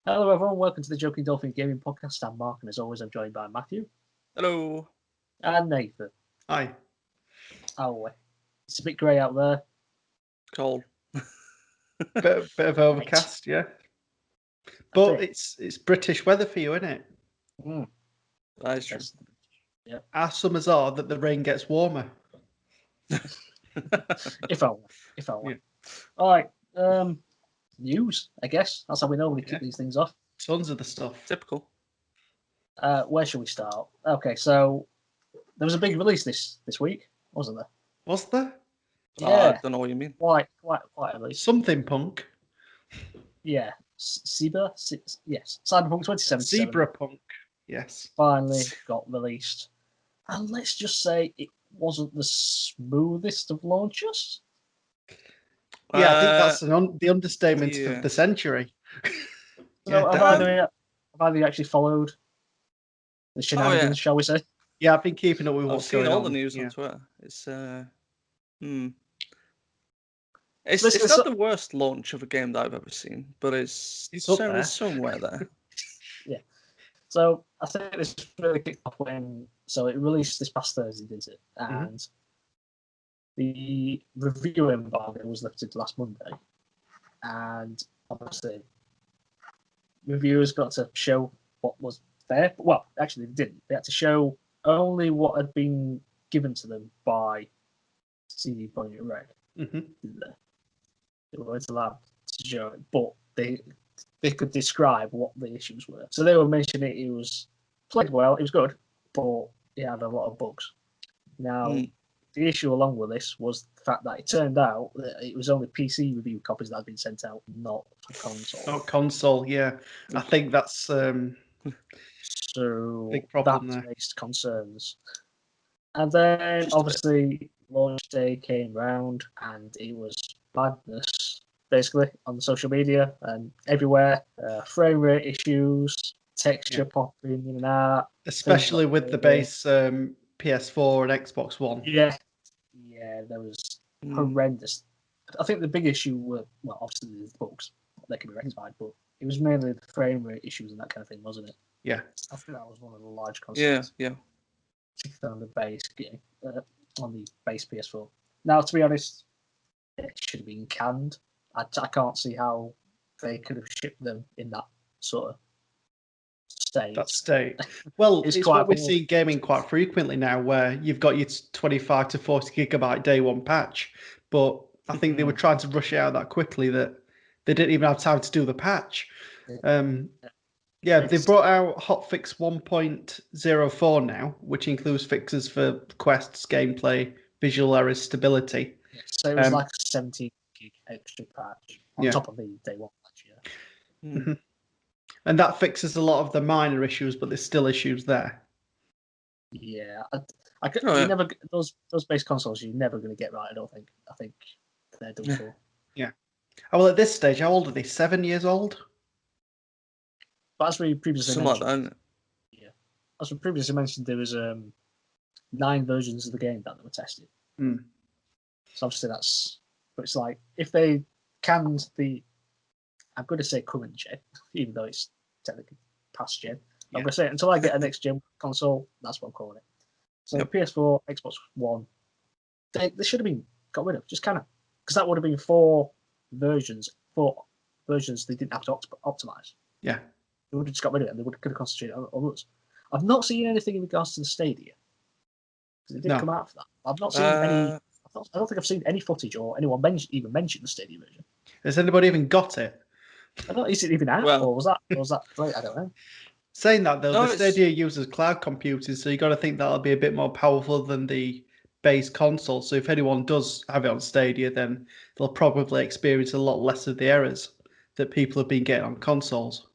Hello, everyone. Welcome to the Joking Dolphin Gaming Podcast. I'm Mark, and as always, I'm joined by Matthew Hello. and Nathan. Hi. Oh, it's a bit grey out there. Cold. Bit of overcast, yeah. But it's British weather for you, isn't it? That is true. Yeah. Our summers are that the rain gets warmer. If only. Yeah. All right. News, I guess. That's how we normally kick these things off. Tons of the stuff. Typical. Where should we start? Okay, so there was a big release this week, wasn't there? Was there? Yeah. I don't know what you mean. Quite a release. Something punk. Yeah. Cyberpunk 2077. Zebrapunk. Yes. Finally got released. And let's just say it wasn't the smoothest of launches. Yeah, I think that's the understatement of the century. So have either actually followed the shenanigans, shall we say? Yeah, I've been keeping up with what's going on. I've seen all the news on Twitter. It's not the worst launch of a game that I've ever seen, but it's certainly somewhere there. Yeah. So I think this really kicked off when it released this past Thursday, didn't it? And the review embargo was lifted last Monday, and obviously reviewers got to show what was there. Well, actually, they didn't. They had to show only what had been given to them by CD Projekt Red. They weren't allowed to show it, but they could describe what the issues were. So they were mentioning it was played well, it was good, but it had a lot of bugs. Now, the issue along with this was the fact that it turned out that it was only PC review copies that had been sent out, not console. Not console, yeah. I think that's so big problem that there. raised concerns. And then obviously launch day came round and it was madness basically on the social media and everywhere. Frame rate issues, texture popping in and out. Especially with the base PS4 and Xbox One. Yeah, there was horrendous. I think the big issue were, well, obviously the bugs. They can be rectified, but it was mainly the frame rate issues and that kind of thing, wasn't it? Yeah. I think that was one of the large concerns. Yeah. Particularly on the base game, on the base PS4. Now, to be honest, it should have been canned. I can't see how they could have shipped them in that sort of state. Well, it's what we're seeing gaming quite frequently now, where you've got your 25 to 40 gigabyte day one patch, but I think they were trying to rush it out that quickly that they didn't even have time to do the patch. They brought out hotfix 1.04 now, which includes fixes for quests, gameplay, visual errors, stability. So it was like a 17 gig extra patch on top of the day one patch, And that fixes a lot of the minor issues, but there's still issues there. Yeah, you never those base consoles you're never going to get right. I don't think. I think they're done for. Yeah. Well, at this stage, how old are they? 7 years old. But as we previously mentioned, like that, as we previously mentioned, there was 9 versions of the game that were tested. So obviously but it's like if they canned the, I'm going to say current gen, even though it's technically past gen. I'm going to say it until I get a next gen console. That's what I'm calling it. So PS4, Xbox One, they should have been got rid of, just kind of, because that would have been 4 versions they didn't have to optimize. Yeah. They would have just got rid of it and they could have concentrated on others. I've not seen anything in regards to the Stadia. Because it didn't come out for that. I've not seen any. I don't think I've seen any footage or anyone even mention the Stadia version. Has anybody even got it? I don't know, is it even out? Or was that great? I don't know. Saying that though, the Stadia uses cloud computing, so you got to think that'll be a bit more powerful than the base console. So if anyone does have it on Stadia, then they'll probably experience a lot less of the errors that people have been getting on consoles.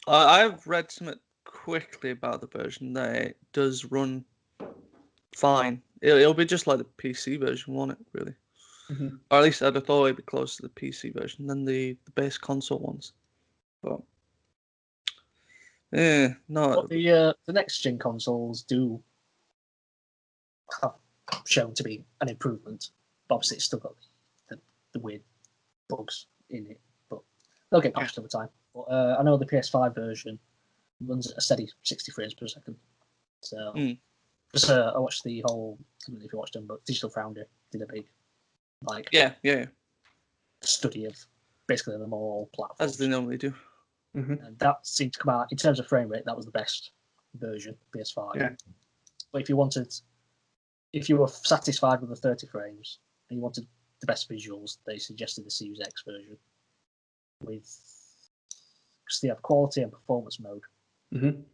I've read something quickly about the version that it does run fine. It'll be just like the PC version, won't it? Really, or at least I'd have thought it'd be closer to the PC version than the base console ones. But no. But the next gen consoles do have shown to be an improvement. But obviously, it's still got the weird bugs in it. But they'll get patched over time. But I know the PS5 version runs at a steady 60 frames per second. So I watched the whole. I don't know if you watched them, but Digital Foundry did a big study of basically them all platforms, as they normally do. And that seemed to come out in terms of frame rate. That was the best version PS5. Yeah. But if you were satisfied with the 30 frames and you wanted the best visuals, they suggested the Series X version because they have quality and performance mode. Can't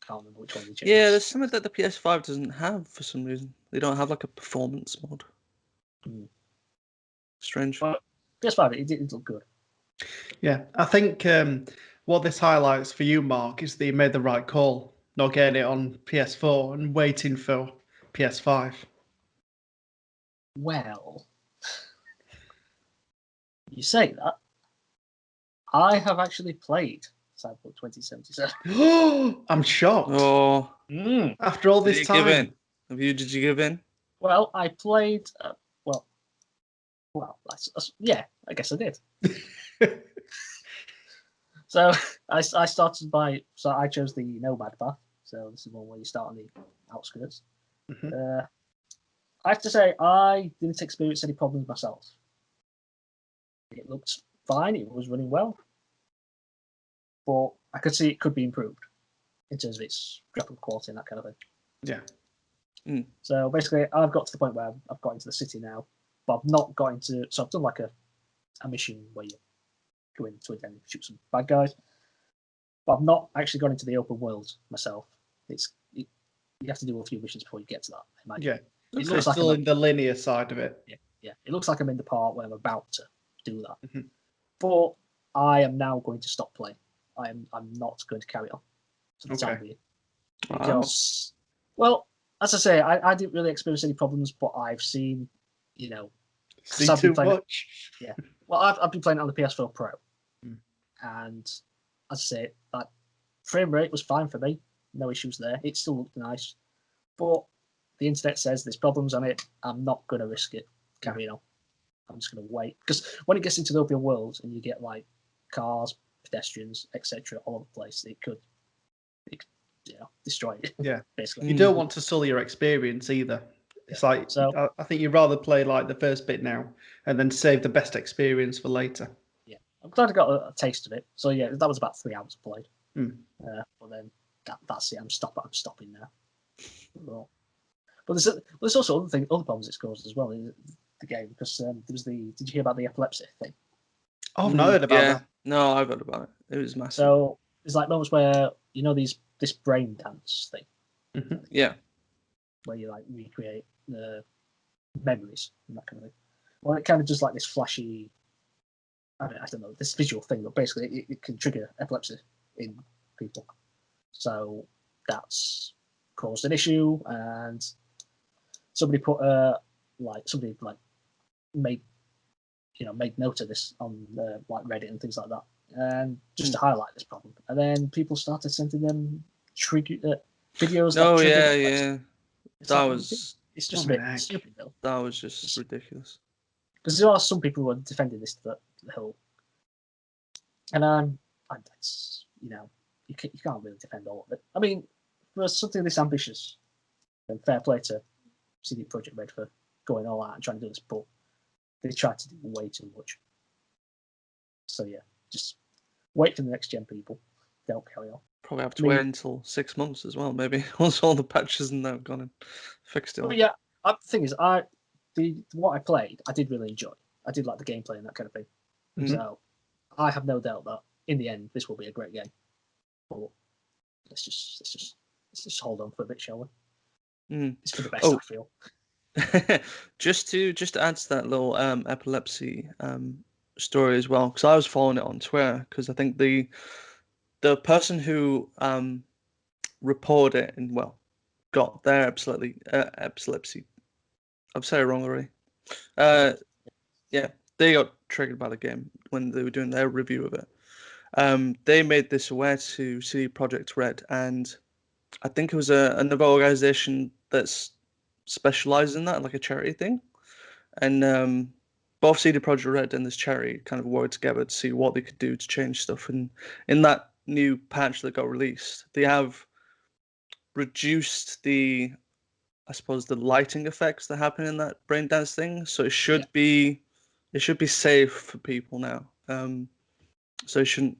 remember which one they changed. Yeah, there's something that the PS5 doesn't have for some reason. They don't have like a performance mode. Strange. But PS5, it did look good. Yeah, I think what this highlights for you, Mark, is that you made the right call, not getting it on PS4 and waiting for PS5. Well, you say that. I have actually played Cyberpunk 2077. I'm shocked. Oh, after all this time. Give in? Did you give in? Well, I played. Yeah, I guess I did. So I started so I chose the Nomad path. So this is one where you start on the outskirts. I have to say I didn't experience any problems myself. It looked fine. It was running well, but I could see it could be improved in terms of its graphical quality and that kind of thing. Yeah. So basically, I've got to the point where I've got into the city now, but I've not got into. So I've done like a mission where you go into it and shoot some bad guys, but I've not actually gone into the open world myself. You have to do a few missions before you get to that. I imagine. Yeah, it looks like still in the linear side of it. Yeah. It looks like I'm in the part where I'm about to do that, but I am now going to stop playing. I'm not going to carry on for the time being because, well, as I say, I didn't really experience any problems, but I've seen, See too much. Yeah. Well, I've been playing it on the PS4 Pro, and as I say, that frame rate was fine for me. No issues there. It still looked nice, but the internet says there's problems on it. I'm not going to risk it carrying on. I'm just going to wait because when it gets into the open world and you get like cars, pedestrians, etc., all over the place, it could destroy it. Yeah, basically. You don't want to sully your experience either. It's like I think you'd rather play like the first bit now and then save the best experience for later. Yeah, I'm glad I got a taste of it. So yeah, that was about 3 hours played. But then that's it. I'm stopping now. But there's also other problems it's caused as well in the game because did you hear about the epilepsy thing? Oh, I've not heard about that. No, I've heard about it. It was massive. So there's like moments where this brain dance thing. Yeah. Where you like recreate the memories and that kind of thing. Well, it kind of does like this flashy, I don't know, this visual thing, but basically it can trigger epilepsy in people. So that's caused an issue, and somebody made note of this on like Reddit and things like that, and just to highlight this problem. And then people started sending them videos. Oh yeah. It's just a bit stupid though. That was just ridiculous. Because there are some people who are defending this to the hill, and you can't really defend all of it. I mean, for something this ambitious, then fair play to CD Projekt Red for going all out and trying to do this, but they tried to do way too much. So yeah, just wait for the next gen people. They'll carry on. Probably have to wait until 6 months as well, maybe once all the patches and that have gone and fixed it. But yeah, the thing is, what I played, I did really enjoy. I did like the gameplay and that kind of thing. So I have no doubt that in the end this will be a great game. But let's just hold on for a bit, shall we? It's for the best, I feel. just to add to that little epilepsy story as well, because I was following it on Twitter, because I think the person who reported it and got their epilepsy. I've said it wrong already. Yeah, they got triggered by the game when they were doing their review of it. They made this aware to CD Projekt Red, and I think it was another organization that's specialized in that, like a charity thing. And both CD Projekt Red and this Cherry kind of worked together to see what they could do to change stuff. And in that new patch that got released, they have reduced the lighting effects that happen in that brain dance thing. So it should be safe for people now. So it shouldn't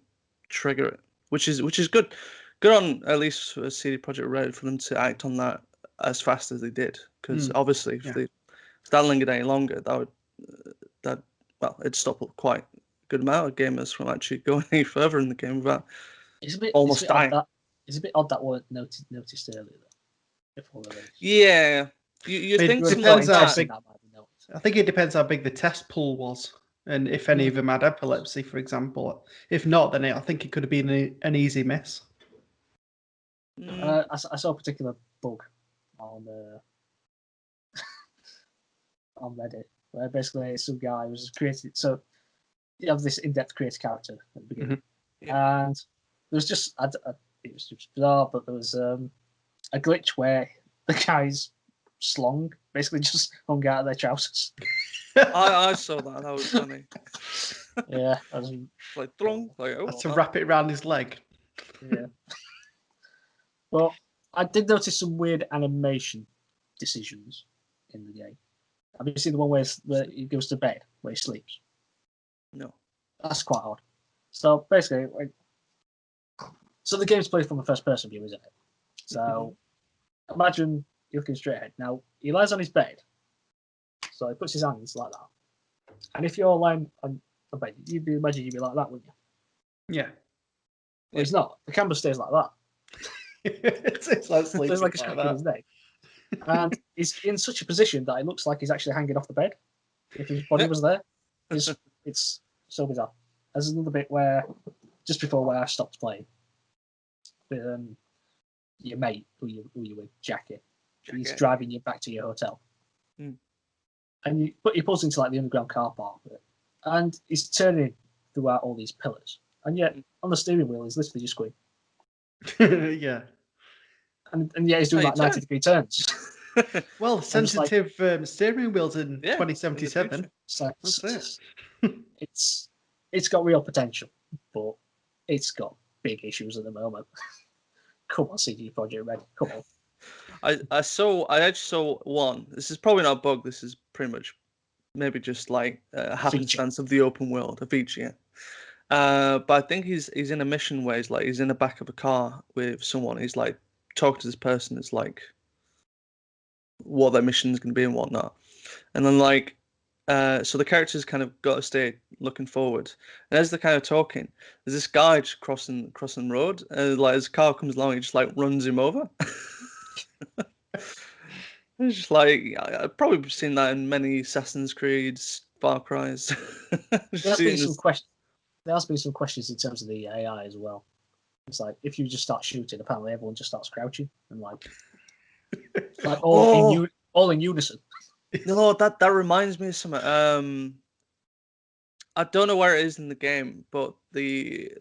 trigger it, which is good. Good on at least for CD Projekt Red for them to act on that as fast as they did. Because obviously, if that lingered any longer, it'd stop quite a good amount of gamers from actually going any further in the game without almost dying. It's a bit odd that weren't noticed earlier though. Before the release. Yeah, you think depends how big. I think it depends how big the test pool was, and if any of them had epilepsy, for example. If not, then I think it could have been an easy miss. I saw a particular bug on on Reddit where basically some guy was created. So you have this in-depth creative character at the beginning, and there was just it was just bizarre, but there was a glitch where the guy's slong basically just hung out of their trousers. I saw that. That was funny. Yeah, I was like throng, like to wrap it around his leg. Yeah. Well, I did notice some weird animation decisions in the game. Have you seen the one where he goes to bed, where he sleeps? No. That's quite odd. So basically, so the game's played from a first-person view, isn't it? So imagine you're looking straight ahead. Now, he lies on his bed, so he puts his hands like that. And if you're lying on the bed, you'd be like that, wouldn't you? Yeah. Well, he's not. The camera stays like that. it's like sleeping There's like a scratch in his neck. And he's in such a position that it looks like he's actually hanging off the bed if his body was there. It's so bizarre. There's another bit where, just before where I stopped playing, your mate, who you with, Jackie, he's driving you back to your hotel. And he pulls into like the underground car park, and he's turning throughout all these pillars. And yet, on the steering wheel, he's literally just going. Yeah. And yet he's doing like 90-degree turns. Well, sensitive steering wheels in 2077. It's got real potential, but it's got big issues at the moment. Come on, CD Projekt Red. Come on. I actually saw one. This is probably not a bug. This is pretty much maybe just like a happenstance of the open world, a feature. But I think he's in a mission where he's in the back of a car with someone. He's like talking to this person. It's like what their mission is going to be and whatnot. And then so the characters kind of got to stay looking forward. And as they're kind of talking, there's this guy just crossing the road. And like as a car comes along, he just like runs him over. It's just like I've probably seen that in many Assassin's Creeds, Far Cry's. There has been some questions in terms of the AI as well. It's like if you just start shooting, apparently everyone just starts crouching and like all in unison. No, that reminds me of something. I don't know where it is in the game, but the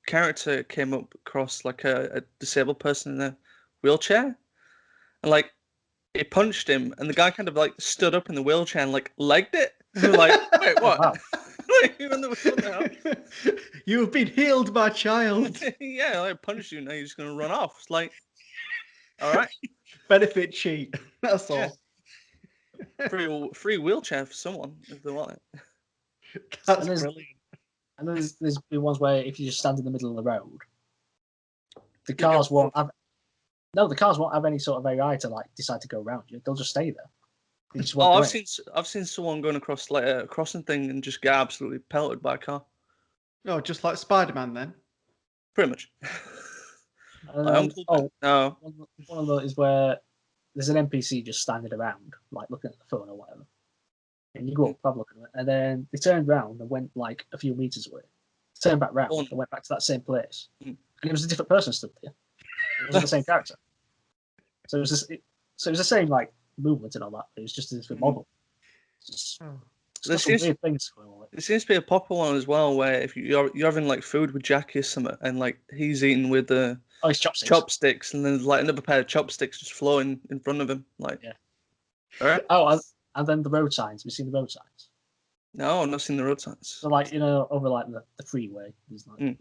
character came up across like a disabled person in a wheelchair, and like he punched him, and the guy kind of like stood up in the wheelchair and like legged it. Like, wait, what? Wow. Like, what the hell? You've been healed, my child. Yeah, I punched you. Now you're just gonna run off. It's like, all right, benefit cheat. That's all. Free wheelchair for someone if they want it. That's brilliant. And there's been ones where if you just stand in the middle of the road, the cars won't have any sort of AI to like decide to go around you. They'll just stay there. I've seen someone going across like a crossing thing and just get absolutely pelted by a car. Oh, just like Spider-Man then. Pretty much. One of those is where there's an NPC just standing around, like looking at the phone or whatever. And you go up, have a look at it, and then they turned round and went like a few meters away. Turned back round and went back to that same place. And it was a different person stood there. It wasn't the same character. So it was the same like movement and all that, but it was just a different model. There seems to be a popular one as well, where if you're having like food with Jackie or something, and like he's eating with the his chopsticks, and then there's like another pair of chopsticks just floating in front of him, like yeah. All right. Oh, and then the road signs. Have you seen the road signs? No, I've not seen the road signs. So, like, over like the freeway, there's like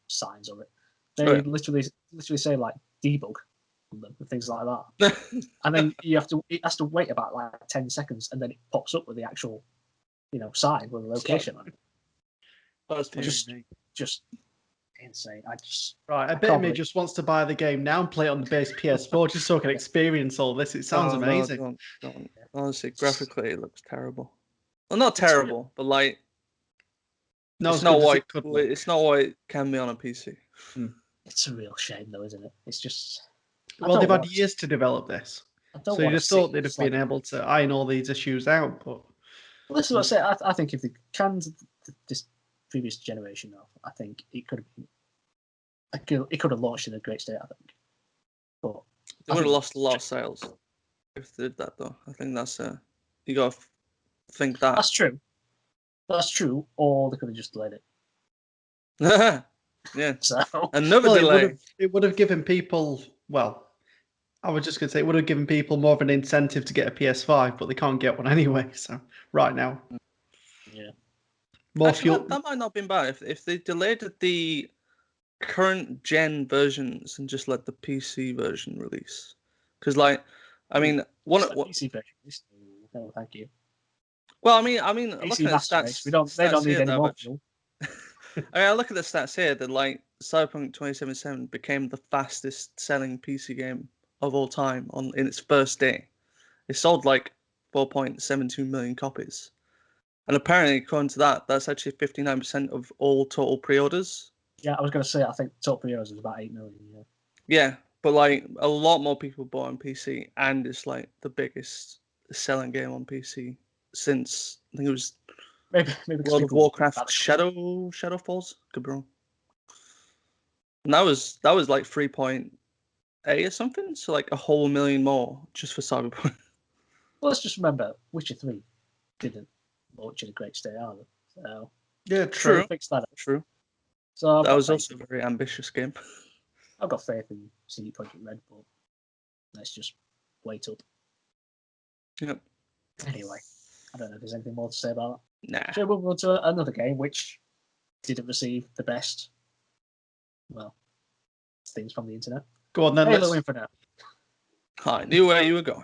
signs of it. They literally say like debug on them and things like that. And then it has to wait about like 10 seconds, and then it pops up with the actual sign with the location on it. That's just insane. I bet me just wants to buy the game now and play it on the base PS4 just so I can experience all this. It sounds amazing. No, don't. Honestly, graphically it looks terrible. Well, not terrible, but like it's not what it can be on a PC. It's a real shame, though, isn't it? It's just. Well, they've had years to develop this, so you just thought they'd have been able to iron all these issues out. But this is what I say. I think if they canned this previous generation off, I think it could have been. It could have launched in a great state. I think, but they would have lost a lot of sales if they did that, though. I think that's you got to think that. That's true. That's true. Or they could have just delayed it. Yeah. So another delay. It would have given people. Well, I was just going to say it would have given people more of an incentive to get a PS5, but they can't get one anyway. So right now, yeah, more Actually, fuel. That might not have been bad if they delayed the current gen versions and just let the PC version release. Because, like, I mean, PC version. No, thank you. Well, I mean, PC looking at the stats, they don't need any more. I look at the stats here that like Cyberpunk 2077 became the fastest selling PC game of all time in its first day. It sold like 4.72 million copies. And apparently, according to that, that's actually 59% of all total pre-orders. Yeah, I was going to say, I think total pre-orders is about 8 million. Yeah, but like a lot more people bought on PC, and it's like the biggest selling game on PC since I think it was maybe World of Warcraft Shadowfalls. Could be wrong. And that was like 3.8 or something, so like a whole million more just for Cyberpunk. Well, let's just remember, Witcher 3 didn't launch in a great state either. So yeah, true. Fix that up. True. So that was also a very ambitious game. I've got faith in CD Projekt Red, but let's just wait up. Yep. Anyway, I don't know if there's anything more to say about that. Nah. Shall we move on to another game which didn't receive the best, things from the internet? Go on then. Halo Infinite. I knew where you were going.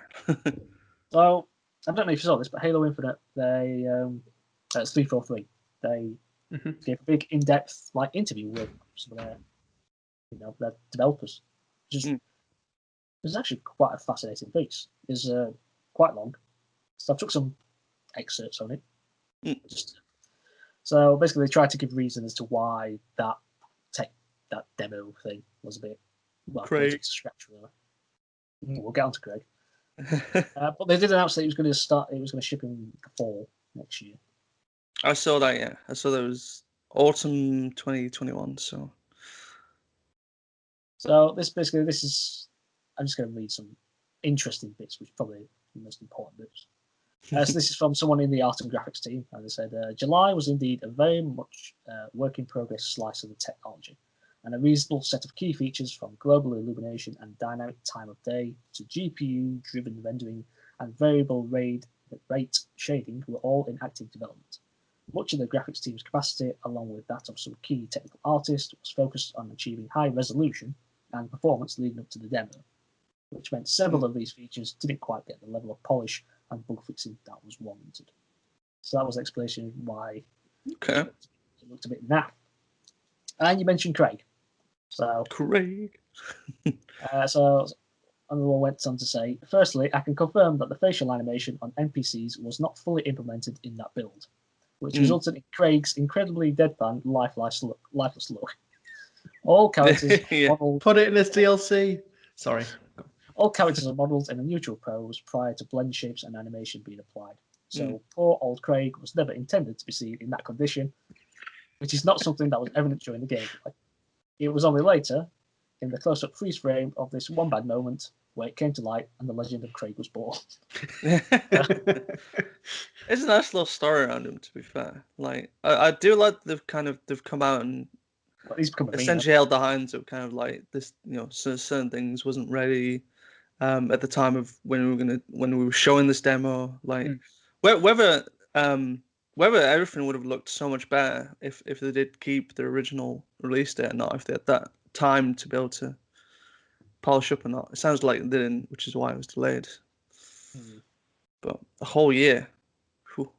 So, I don't know if you saw this, but Halo Infinite, they, it's 343. They gave a big in-depth interview with some of their developers. It was actually quite a fascinating piece. It's quite long, so I took some excerpts on it. So basically, they tried to give reason as to why that demo thing was a bit Craig. Stretch, really. We'll get on to Craig. But they did announce that it was going to ship in the fall next year. I saw that. Yeah, I saw that it was autumn 2021. So this is. I'm just going to read some interesting bits, which are probably the most important bits. So this is from someone in the art and graphics team, and they said July was indeed a very much work in progress slice of the technology, and a reasonable set of key features from global illumination and dynamic time of day to GPU driven rendering and variable rate shading were all in active development. Much of the graphics team's capacity, along with that of some key technical artists, was focused on achieving high resolution and performance leading up to the demo, which meant several of these features didn't quite get the level of polish and bug fixing that was warranted. So that was the explanation why it looked a bit naff. And you mentioned Craig. So Craig. So another one went on to say, firstly, I can confirm that the facial animation on NPCs was not fully implemented in that build, which resulted in Craig's incredibly deadpan, lifeless look. All characters modeled... Put it in this DLC. Sorry. All characters are modelled in a neutral pose prior to blend shapes and animation being applied. So poor old Craig was never intended to be seen in that condition, which is not something that was evident during the gameplay. It was only later, in the close-up freeze frame of this one bad moment, where it came to light and the legend of Craig was born. It's a nice little story around him, to be fair. Like I do like they've come out and essentially held the hands of kind of like this, certain things wasn't ready at the time of when we were showing this demo. Like whether whether everything would have looked so much better if they did keep the original release date or not, if they had that time to be able to polish up or not. It sounds like they didn't, which is why it was delayed. But a whole year. Whew.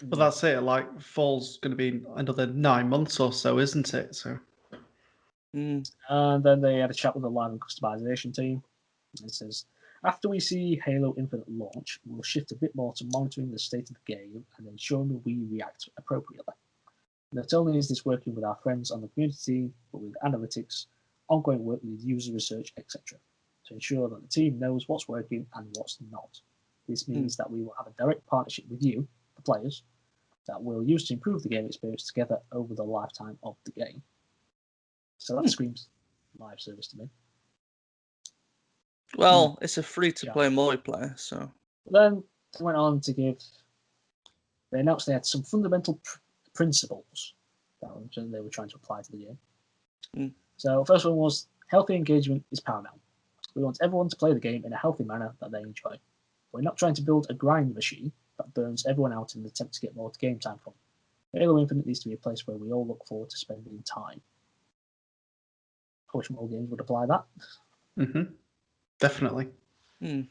Well, that's it. Like, fall's going to be another 9 months or so, isn't it? So. And then they had a chat with the live and customization team. It says, after we see Halo Infinite launch, we'll shift a bit more to monitoring the state of the game and ensuring we react appropriately. Not only is this working with our friends on the community, but with analytics, ongoing work with user research, etc., to ensure that the team knows what's working and what's not. This means that we will have a direct partnership with you, the players, that we'll use to improve the game experience together over the lifetime of the game. So that screams live service to me. Well, it's a free-to-play multiplayer, so... Then they went on to give... They announced they had some fundamental principles that they were trying to apply to the game. So first one was, healthy engagement is paramount. We want everyone to play the game in a healthy manner that they enjoy. We're not trying to build a grind machine that burns everyone out in an attempt to get more game time from. Halo Infinite needs to be a place where we all look forward to spending time. I wish more games would apply that. Definitely. And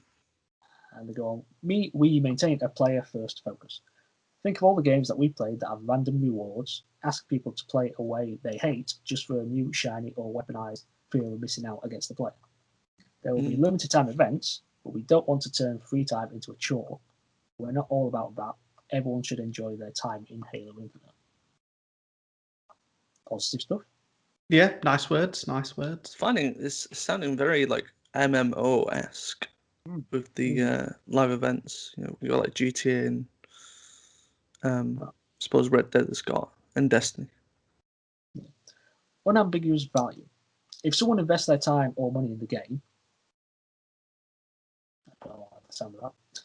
they go on, we maintain a player-first focus. Think of all the games that we played that have random rewards, ask people to play a way they hate just for a new, shiny, or weaponized fear of missing out against the player. There will be limited time events, but we don't want to turn free time into a chore. We're not all about that. Everyone should enjoy their time in Halo Infinite. Positive stuff. Yeah, nice words, nice words. Finding this sounding very like MMO-esque with the live events. You know, we got like GTA and I suppose Red Dead has got, and Destiny. Unambiguous value. If someone invests their time or money in the game, I don't like the sound of that,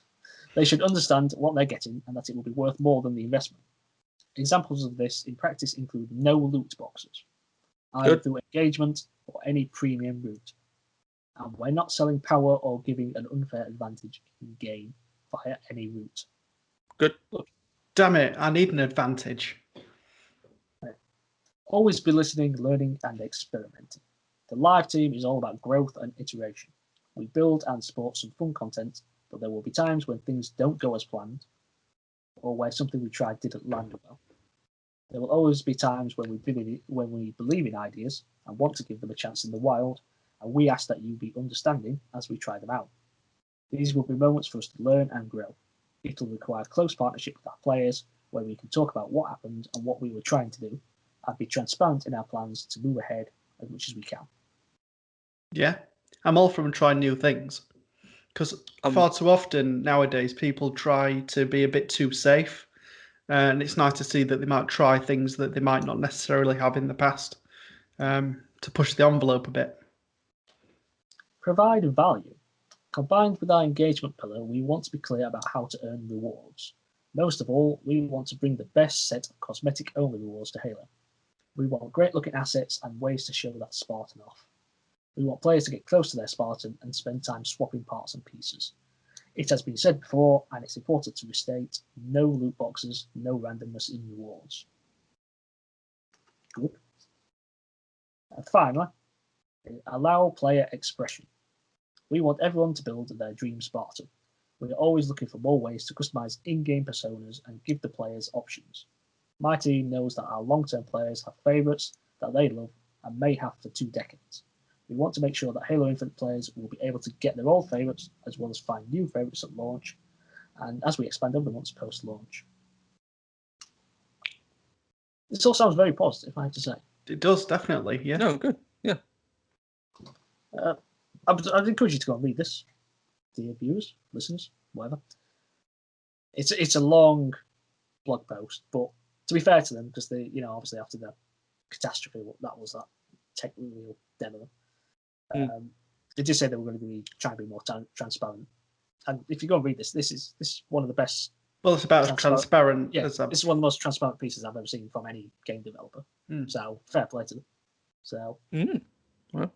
they should understand what they're getting and that it will be worth more than the investment. Examples of this in practice include no loot boxes, either through engagement or any premium route. And we're not selling power or giving an unfair advantage in game via any route. Good. Damn it, I need an advantage. Always be listening, learning, and experimenting. The live team is all about growth and iteration. We build and support some fun content, but there will be times when things don't go as planned, or where something we tried didn't land well. There will always be times when we believe in ideas and want to give them a chance in the wild, and we ask that you be understanding as we try them out. These will be moments for us to learn and grow. It will require close partnership with our players, where we can talk about what happened and what we were trying to do, and be transparent in our plans to move ahead as much as we can. Yeah, I'm all for trying new things. Because far too often nowadays people try to be a bit too safe. And it's nice to see that they might try things that they might not necessarily have in the past to push the envelope a bit. Provide value. Combined with our engagement pillar, we want to be clear about how to earn rewards. Most of all, we want to bring the best set of cosmetic-only rewards to Halo. We want great-looking assets and ways to show that Spartan off. We want players to get close to their Spartan and spend time swapping parts and pieces. It has been said before, and it's important to restate, no loot boxes, no randomness in rewards. Good. And finally, allow player expression. We want everyone to build their dream Spartan. We are always looking for more ways to customize in-game personas and give the players options. My team knows that our long-term players have favourites that they love and may have for 2 decades. We want to make sure that Halo Infinite players will be able to get their old favourites as well as find new favourites at launch, and as we expand over the months post-launch. This all sounds very positive, I have to say. It does, definitely, yeah. No, good, yeah. I'd encourage you to go and read this, dear viewers, listeners, whatever. It's a long blog post, but to be fair to them, because they, obviously after the catastrophe, that was that technical demo. They did say they were going to be trying to be more transparent. And if you go and read this is one of the best. Well, it's about as transparent. Yeah, this is one of the most transparent pieces I've ever seen from any game developer. So fair play to them. So well,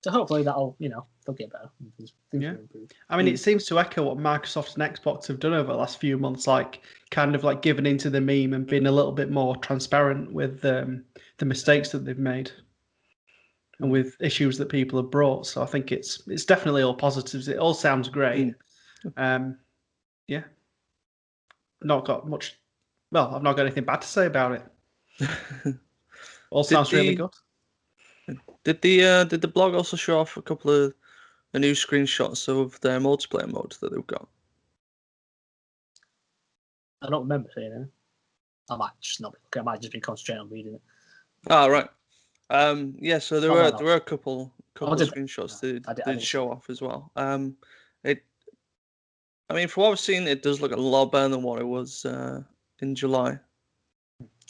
So hopefully that'll, they'll get better. Things will improve. I mean, it seems to echo what Microsoft and Xbox have done over the last few months, like kind of like giving into the meme and being a little bit more transparent with the mistakes that they've made and with issues that people have brought. So I think it's definitely all positives. It all sounds great. Yeah. Not got much. Well, I've not got anything bad to say about it. All sounds really good. Did the blog also show off a couple of new screenshots of their multiplayer mode that they've got? I don't remember seeing it. I might just not. I might just be concentrating on reading it. Oh right. Yeah. So there were a couple of screenshots that did show off as well. I mean, for what I've seen, it does look a lot better than what it was in July.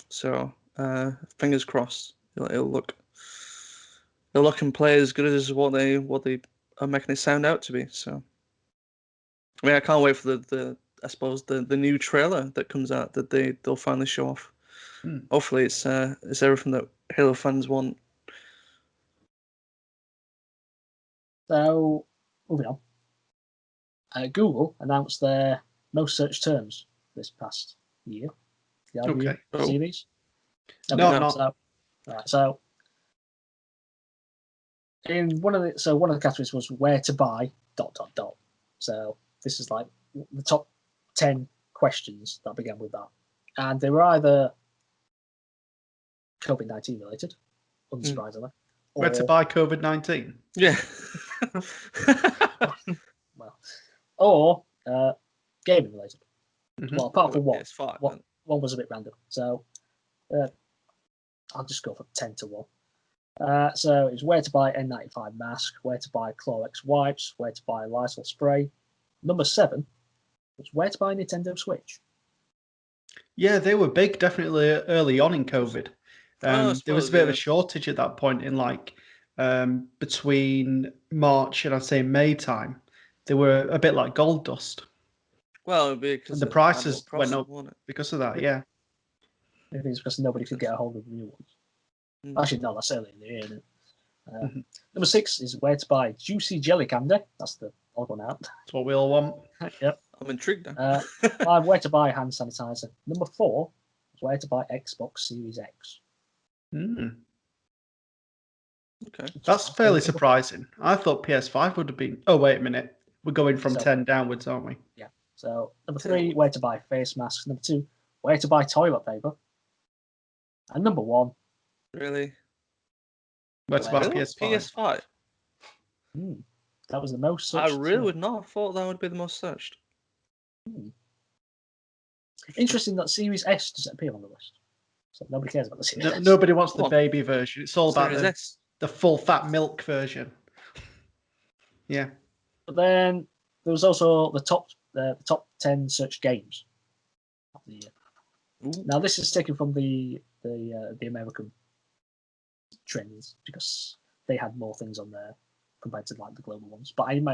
So fingers crossed, it'll look and play as good as what they are making it sound out to be. So, I mean, I can't wait for I suppose the new trailer that comes out that they'll finally show off. Hopefully, it's everything that Halo fans want. So, moving on. Google announced their most searched terms this past year. Okay. See these? No, not. So, in one of the categories was where to buy ... So this is like the top 10 questions that began with that, and they were either COVID-19 related, unsurprisingly. Where to buy COVID-19? Yeah. Well, or gaming related. Well, apart from one. One was a bit random. So I'll just go for 10 to 1. So it's where to buy N95 mask, where to buy Clorox wipes, where to buy Lysol spray. Number 7 was where to buy Nintendo Switch. Yeah, they were big, definitely early on in COVID. There was a bit of a shortage at that point in like between March and I'd say May time. They were a bit like gold dust. Well, because the prices went up because of that. Yeah. Maybe it's because nobody could get a hold of the new ones. Actually, no, that's early in the year, isn't it? Number 6 is where to buy juicy jelly candy. That's the odd one out. That's what we all want. Yep. I'm intrigued now. 5, where to buy hand sanitizer. Number 4 is where to buy Xbox Series X. Okay. That's fairly surprising. I thought PS5 would have been. Oh, wait a minute. We're going from 10 downwards, aren't we? Yeah. So, number 3, where to buy face masks. Number 2, where to buy toilet paper. And number 1. Really? Where to buy PS5? That was the most searched. I really would not have thought that would be the most searched. Interesting that Series S doesn't appear on the list. So nobody cares about the Series S. Nobody wants the baby version. It's all about the full fat milk version. Yeah. But then there was also the top 10 searched games of the year. Now this is taken from the American trends because they had more things on there compared to like the global ones. But I'm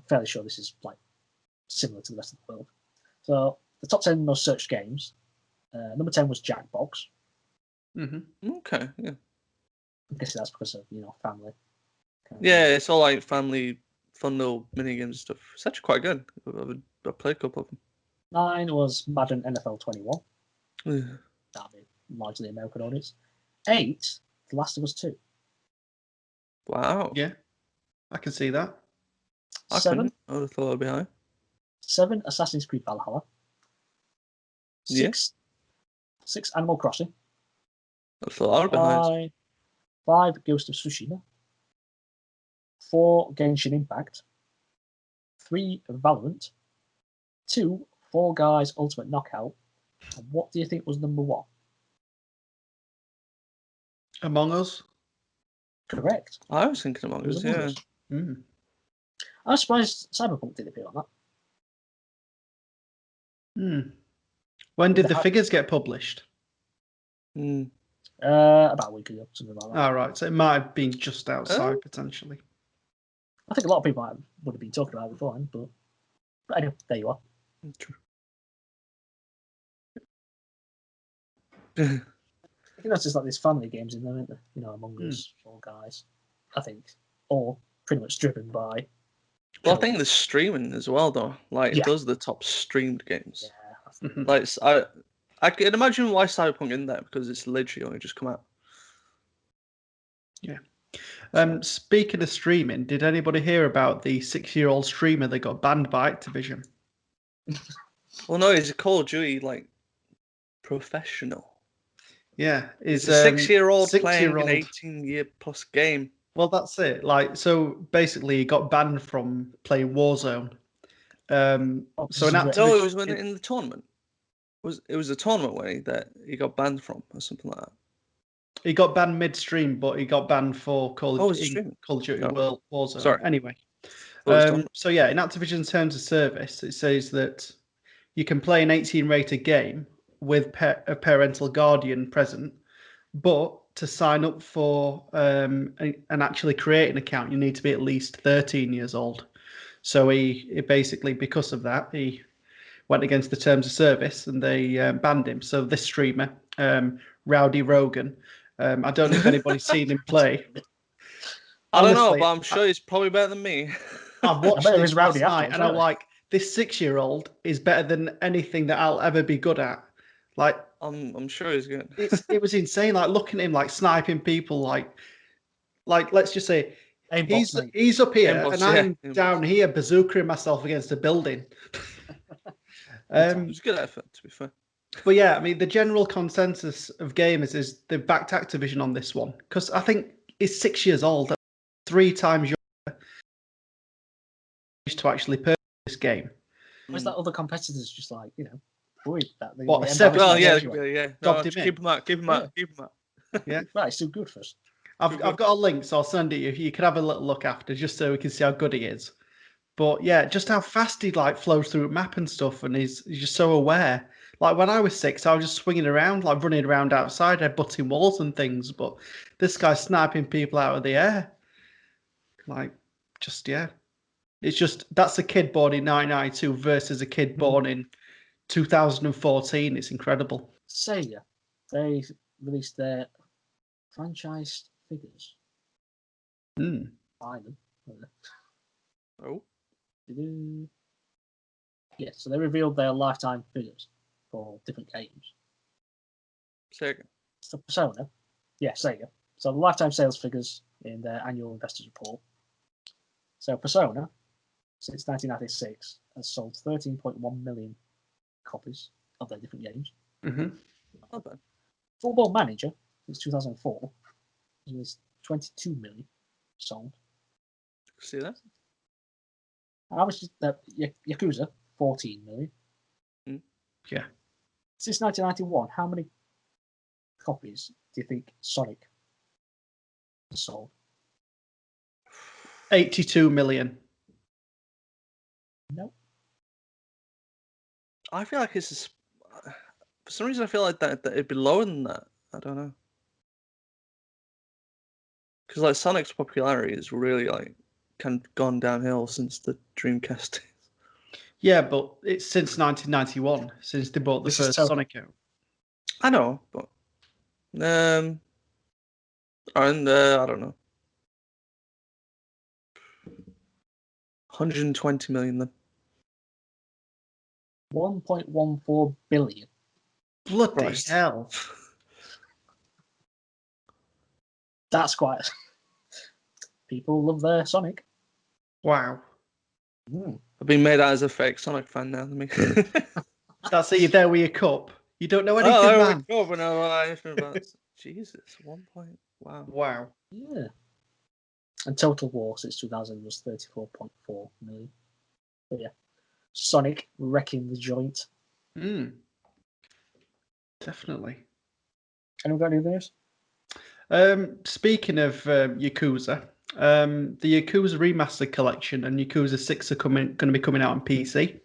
fairly sure this is like similar to the rest of the world. So the top 10 most searched games. Number 10 was Jackbox. Okay, yeah. I'm guessing that's because of family. Yeah, it's all like family fun little mini games and stuff. It's actually quite good. I played a couple of them. 9 was Madden NFL 21. That'll be largely American audience. 8, The Last of Us 2. Wow. Yeah, I can see that. 7. I would have thought it'd be high. 7, Assassin's Creed Valhalla. 6, 6 Animal Crossing. I thought that would be high. 5, Ghost of Tsushima. 4, Genshin Impact. 3, Valorant. 2, Fall Guys Ultimate Knockout. And what do you think was number 1? Among Us. Correct. I was thinking Among Us, yeah. I was surprised Cyberpunk didn't appear on that. When did the figures get published? About a week ago, something like that. All right, so it might have been just outside potentially. I think a lot of people would have been talking about it beforehand, but anyway, there you are. True. You know, it's just like these family games in there, isn't there? Among Us, Fall Guys. I think all pretty much driven by. Well, I think the streaming as well, though. Like, it does the top streamed games. Yeah. Like, I can imagine why Cyberpunk in there, because it's literally only just come out. Yeah. Speaking of streaming, did anybody hear about the 6-year-old streamer that got banned by Activision? Well, no, he's a Call of Duty, like, professional. Yeah. He's a 6-year-old playing an 18-year-plus game. Well, that's it. Like, so basically, he got banned from playing Warzone. So in Activision, no, it was in the tournament. It was a tournament where he got banned from, or something like that. He got banned midstream, but he got banned for Call of Duty World Warzone. Sorry. Anyway, so yeah, in Activision's terms of service, it says that you can play an 18-rated game with a parental guardian present, but to sign up for and actually create an account, you need to be at least 13 years old. So he basically, because of that, he went against the terms of service and they banned him. So this streamer, Rowdy Rogan, I don't know if anybody's seen him play. I don't know, but I'm sure he's probably better than me. I've watched this last night, and I'm like, this 6-year-old is better than anything that I'll ever be good at. Like, I'm sure he's good. It was insane. Like looking at him, like sniping people, like let's just say he's up here and I'm down here bazookaing myself against a building. It's good effort, to be fair. But yeah, I mean, the general consensus of gamers is they've backed Activision on this one because I think he's 6 years old, 3 times younger to actually purchase this game. Where's that other competitors just like, worried that they what, 7? Well, yeah. No, keep him out. Yeah, right, it's still good for us. I've got a link, so I'll send it you. You can have a little look after, just so we can see how good he is. But yeah, just how fast he like flows through a map and stuff, and he's just so aware. Like when I was 6, I was just swinging around, like running around outside, headbutting walls and things. But this guy's sniping people out of the air. Like, just yeah, it's just that's a kid born in 1992 versus a kid born in 2014. It's incredible. Sega, they released their franchise figures. Find them. Oh. Yeah, so they revealed their lifetime figures for different games. Sega. So Persona. Yeah, Sega. So the lifetime sales figures in their annual investors report. So Persona, since 1996, has sold 13.1 million copies of their different games. Not bad. Football Manager, since 2004, is 22 million sold. See that? How much is that? Yakuza, 14 million. Yeah. Since 1991, how many copies do you think Sonic has sold? 82 million. No. I feel like it's for some reason I feel like that it'd be lower than that. I don't know. Because like Sonic's popularity is really like kind of gone downhill since the Dreamcast. Yeah, but it's since 1991, since they bought the first Sonic out. I know, but and I don't know. 120 million then. 1.14 billion. Bloody hell. That's quite... People love their Sonic. Wow. I've been made out as a fake Sonic fan now. That's it, you're there with your cup. You don't know anything, man. Jesus, 1 point. Wow. Wow. Yeah. And Total War since 2000 was 34.4 million. But yeah. Sonic wrecking the joint. Definitely. Anyone got any news? Speaking of Yakuza, the Yakuza Remastered Collection and Yakuza 6 are going to be coming out on PC.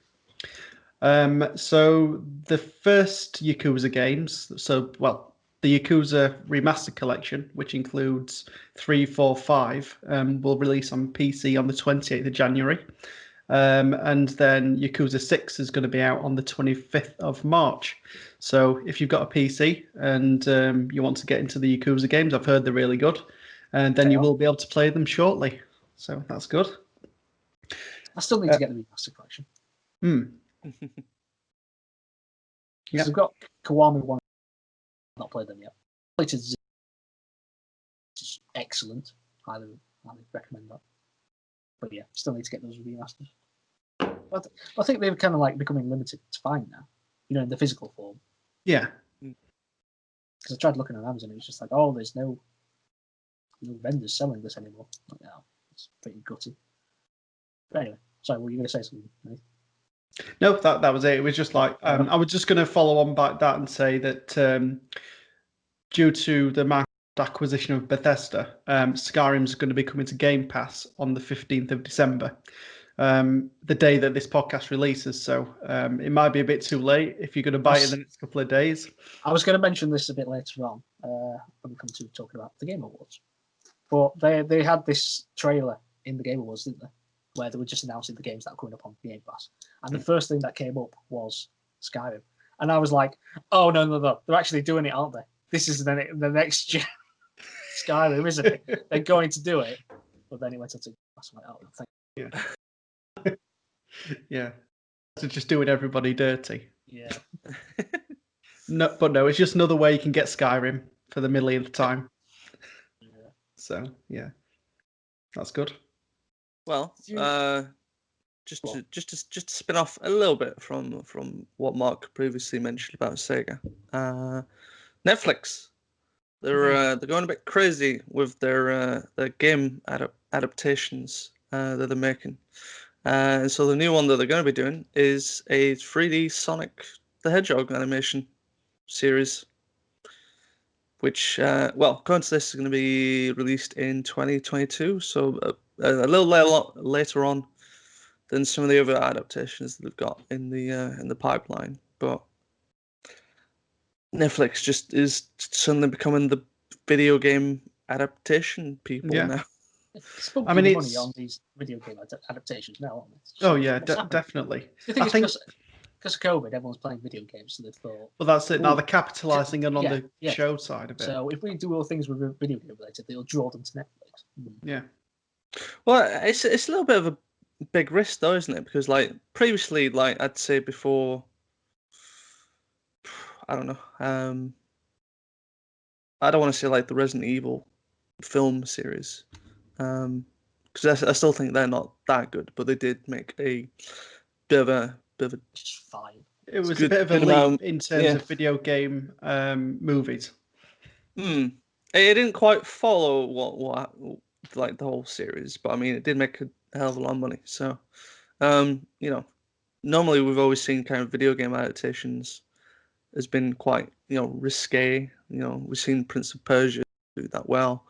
So the first Yakuza games, the Yakuza Remastered Collection, which includes 3, 4, 5, will release on PC on the 28th of January. And then Yakuza 6 is going to be out on the 25th of March. So if you've got a PC and you want to get into the Yakuza games, I've heard they're really good, and then you will be able to play them shortly. So that's good. I still need to get the remaster collection. Yeah, we've got Kiwami 1. Not played them yet. Played Z, which is excellent. Highly recommend that. But yeah, still need to get those remasters. But I think they're kind of like becoming limited to find now. In the physical form. Yeah. Because I tried looking on Amazon, it was just like, oh, there's no vendors selling this anymore. Like, no, it's pretty gutty. But anyway, sorry, were you going to say something? Right? No, that was it. It was just like I was just going to follow on back that and say that due to the market acquisition of Bethesda, Skyrim's going to be coming to Game Pass on the 15th of December, the day that this podcast releases. So it might be a bit too late if you're going to buy it in the next couple of days. I was going to mention this a bit later on when we come to talking about the Game Awards. But they had this trailer in the Game Awards, didn't they? Where they were just announcing the games that are coming up on Game Pass. And the first thing that came up was Skyrim. And I was like, oh, no. They're actually doing it, aren't they? This is the next gen Skyrim, isn't it? They're going to do it. But then it went into Pass. I'm like, oh, thank you. Yeah. So just doing everybody dirty. Yeah. No, it's just another way you can get Skyrim for the millionth time. Yeah. So, yeah. That's good. Well, just to spin off a little bit from what Mark previously mentioned about Sega, Netflix, they're going a bit crazy with their game adaptations that they're making, and so the new one that they're going to be doing is a 3D Sonic the Hedgehog animation series, which according to this is going to be released in 2022, so a little later on than some of the other adaptations that they've got in the pipeline. But Netflix just is suddenly becoming the video game adaptation people now. It's money on these video game adaptations now, aren't they? Oh yeah, definitely. Do you think it's because of COVID, everyone's playing video games, so they thought... Well, that's it. Now they're capitalising on the show side of it. So if we do all things with video game related, they'll draw them to Netflix. Yeah. Well, it's a little bit of a big risk, though, isn't it? Because, like, previously, like, I'd say before... I don't know. I don't want to say, like, the Resident Evil film series. Because I still think they're not that good, but they did make a bit of a just fine. It was a bit of a leap in terms of video game movies. It didn't quite follow what like the whole series, but I mean it did make a hell of a lot of money. So normally we've always seen kind of video game adaptations has been quite risque. We've seen Prince of Persia do that well.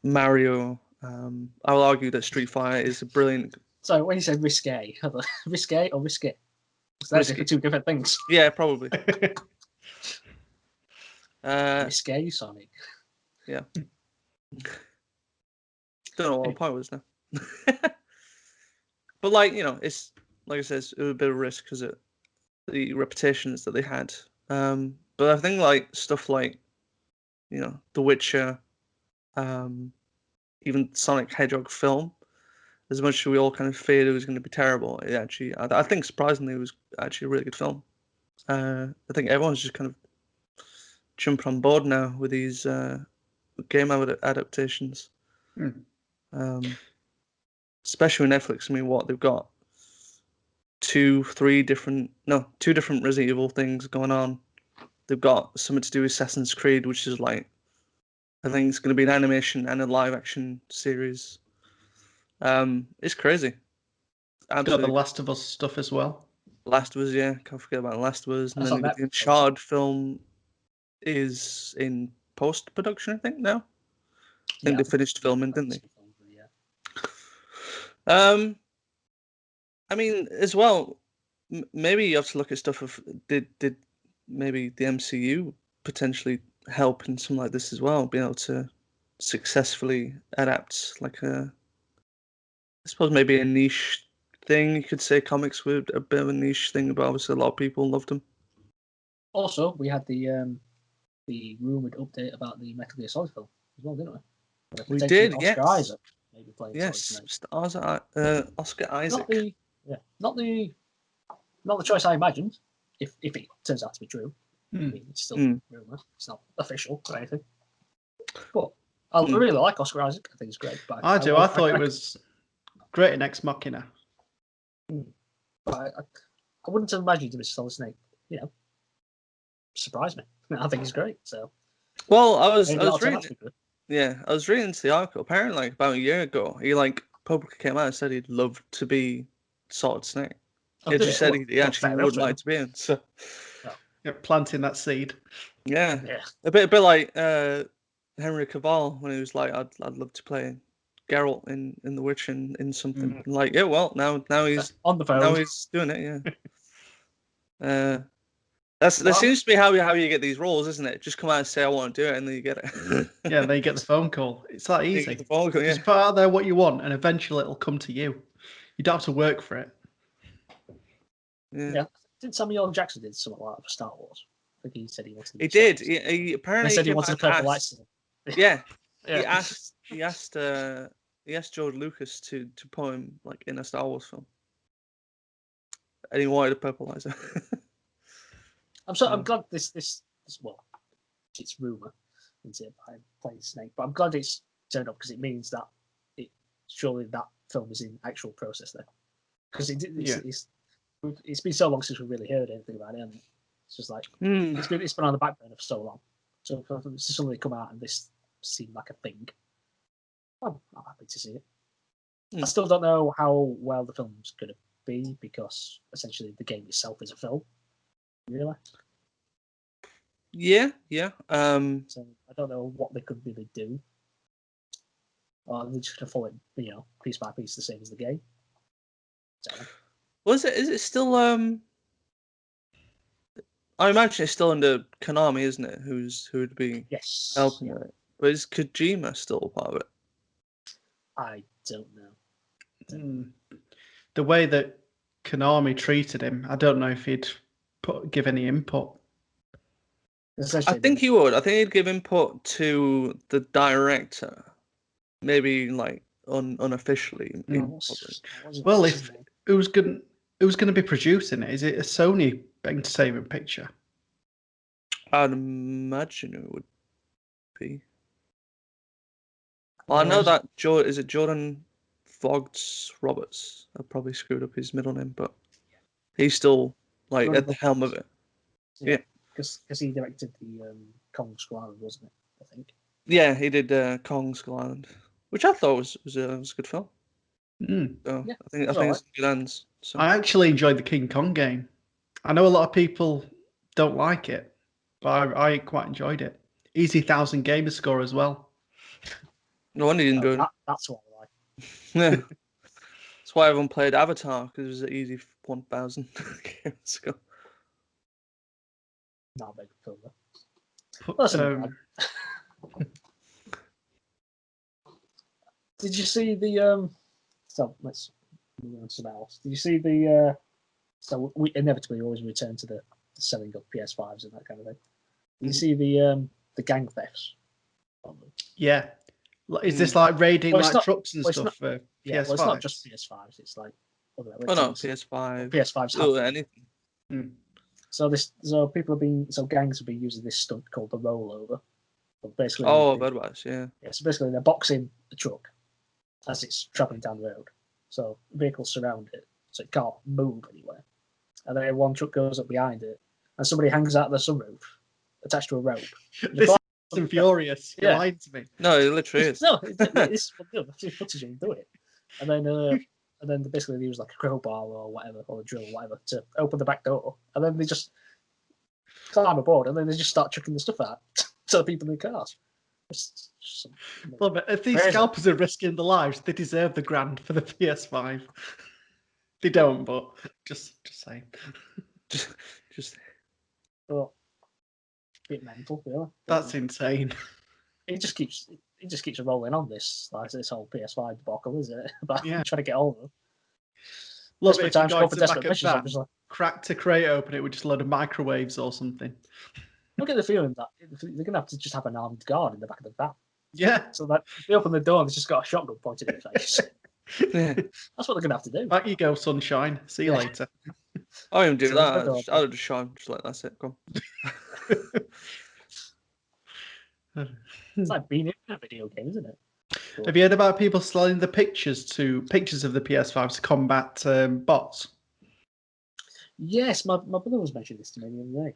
Mario. I will argue that Street Fighter is a brilliant. So when you say risque, risque or risque? Those are two different things. Yeah, probably. Risque Sonic. Yeah. Don't know what the point was now. But it's like I said, it was a bit of a risk because of the reputations that they had. But I think stuff like The Witcher, even Sonic Hedgehog film, as much as we all kind of feared it was going to be terrible, it actually, I think surprisingly, it was actually a really good film. I think everyone's just kind of jumping on board now with these game adaptations. Especially with Netflix. I mean, they've got two different Resident Evil things going on. They've got something to do with Assassin's Creed, which is I think it's going to be an animation and a live action series. It's crazy. Absolutely. Got the Last of Us stuff as well. Last of Us, yeah. Can't forget about Last of Us. And then the Uncharted film is in post-production, I think, now. I think they finished filming, didn't they? I mean, as well, maybe you have to look at stuff of did maybe the MCU potentially help in something like this as well, being able to successfully adapt I suppose maybe a niche thing. You could say comics were a bit of a niche thing, but obviously a lot of people loved them. Also, we had the rumored update about the Metal Gear Solid film as well, didn't we? We did, Oscar Isaac. maybe playing Yes, Solid Snake. Oscar Isaac. Not the choice I imagined. If it turns out to be true, I mean, it's still rumor. It's not official or anything. But I really like Oscar Isaac. I think he's great. But I do. I thought it was great in Ex Machina. But I wouldn't have imagined him as Solid Snake. Surprised me. I think he's great. So. Well, I was reading. Yeah, I was reading into the article. Apparently, like about a year ago, he publicly came out and said he'd love to be Solid Snake. He just said he actually would like to be him. So, planting that seed. Yeah. A bit like Henry Cavill when he was like, I'd love to play Geralt in The Witcher in something. Like, yeah, well, now he's on the phone. Now he's doing it. Yeah. That seems to be how you get these roles, isn't it? Just come out and say I want to do it, and then you get it. Yeah, then you get the phone call. It's that easy. You get the phone call, yeah. Just put out there what you want, and eventually it'll come to you. You don't have to work for it. Yeah. Did Samuel L. Jackson did something like that for Star Wars? I think he said he wanted. He did. He apparently said he wanted a purple lightsaber. Yeah. He asked George Lucas to put him like in a Star Wars film, and he wanted a purple lightsaber. I'm glad this well, it's rumor, isn't it? By playing Snake, but I'm glad it's turned up because it means that surely that film is in actual process there. Because it's been so long since we've really heard anything about it, and it's just like it's been on the back burner for so long. So for suddenly come out and this seemed like a thing, I'm happy to see it. I still don't know how well the film's going to be because essentially the game itself is a film. Really? Yeah. So I don't know what they could really do. Or they're just gonna follow it, piece by piece, the same as the game. Is it still? I imagine it's still under Konami, isn't it? Who would be helping it? But is Kojima still part of it? I don't know. The way that Konami treated him, I don't know if he'd give any input. I think he would. I think he'd give input to the director, maybe like unofficially. Well, if who's going to be producing it? Is it a Sony Entertainment Picture? I'd imagine it would be. Well, I know that is it Jordan Vogts Roberts? I probably screwed up his middle name, but he's still like at the helm of it. Yeah. Because he directed the Kong Skull Island, wasn't it? I think. Yeah, he did Kong Skull Island, which I thought was a good film. So I think it's good ends. So. I actually enjoyed the King Kong game. I know a lot of people don't like it, but I quite enjoyed it. Easy 1,000 gamer score as well. No wonder you didn't do it. That's what I like. Yeah. That's why everyone played Avatar, because it was an easy 1,000 gamer score. Not a big film though. Did you see the so let's move on to something else. Did you see the so we inevitably always return to the selling of PS5s and that kind of thing. Did you see the gang thefts? Yeah. Is this like raiding trucks and stuff for PS5s? Yeah, well, it's not just PS5s, it's like PS5. PS5s anything. So gangs have been using this stunt called the rollover. But basically, yeah. So basically, they're boxing the truck as it's travelling down the road. So vehicles surround it, so it can't move anywhere. And then one truck goes up behind it, and somebody hangs out of the sunroof attached to a rope. This is furious. You're lying to me. No, it literally is. No, it's footage you do it, and then basically they use like a crowbar or whatever, or a drill or whatever, to open the back door. And then they just climb aboard, and then they just start chucking the stuff out to the people in the cars. Well, but if these scalpers are risking their lives, they deserve the grand for the PS5. They don't, but just saying. Just. But, bit mental, really. That's insane. It just keeps rolling on this whole PS5 debacle, is it? But trying to get hold of them. Look, if you go into the back of van, cracked a crate open it with just a load of microwaves or something. I get the feeling that they're going to have to just have an armed guard in the back of the van. Yeah. So that they open the door and it's just got a shotgun pointed at their face. Yeah. That's what they're gonna have to do. Back you go, sunshine. See you later. I wouldn't do So that. there's no I'd just show him. Just like, that's it. Come. It's like being in a video game, isn't it? But Have you heard about people selling the pictures of the PS5 to combat bots? yes, my brother was mentioning this to me the other day.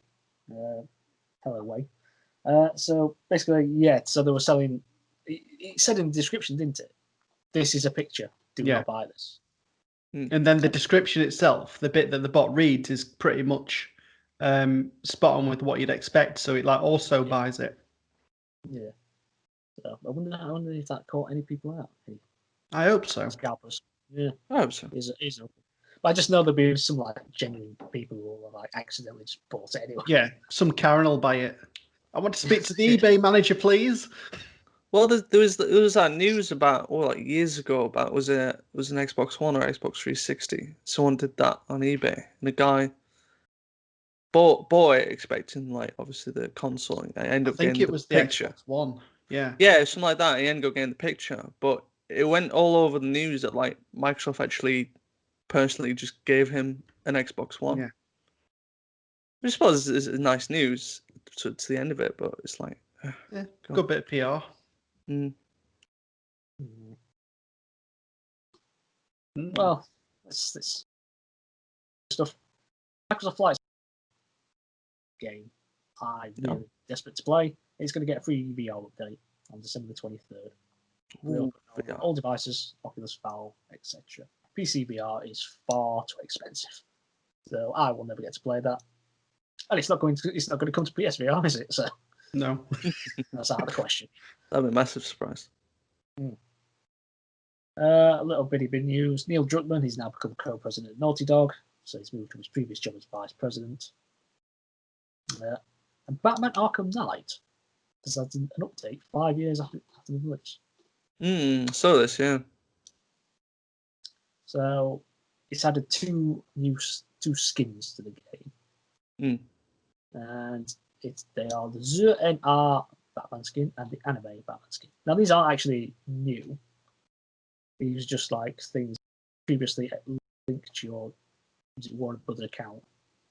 Hello, Way. So basically, yeah. So they were selling. It said in the description, didn't it? This is a picture. Do not buy this. And then the description itself, the bit that the bot reads, is pretty much spot on with what you'd expect. So it like also buys it. Yeah. So I wonder if that caught any people out. Any I hope so. scalpers. Yeah. I hope so. Is open. But I just know there'll be some like genuine people who will like accidentally just bought it anyway. Yeah, some Karen will buy it. I want to speak to the eBay manager, please. Well, there was that news about like years ago about was an Xbox One or Xbox 360. Someone did that on eBay, and a guy bought it expecting like obviously the console. And I ended up getting it was the picture. Xbox One. Yeah. Yeah, something like that. He ended up getting the picture, but it went all over the news that like Microsoft actually personally just gave him an Xbox One. Yeah. Which I suppose is nice news to the end of it, but it's like Good bit of PR. Well, this stuff. Microsoft Flight game. I'm really desperate to play. It's going to get a free VR update on December the 23rd. All devices, Oculus, Valve, etc. PC VR is far too expensive, so I will never get to play that. And it's not going to come to PSVR, is it? So no, that's out of the question. That'd be a massive surprise. A little bitty bit news. Neil Druckmann, he's now become co-president of Naughty Dog, so he's moved from his previous job as vice president. And Batman Arkham Knight has had an update 5 years after the release. So this, yeah. So it's added two skins to the game. And they are the ZNR Batman skin and the anime Batman skin. Now these aren't actually new. These are just like things previously linked to your Warner Brothers account.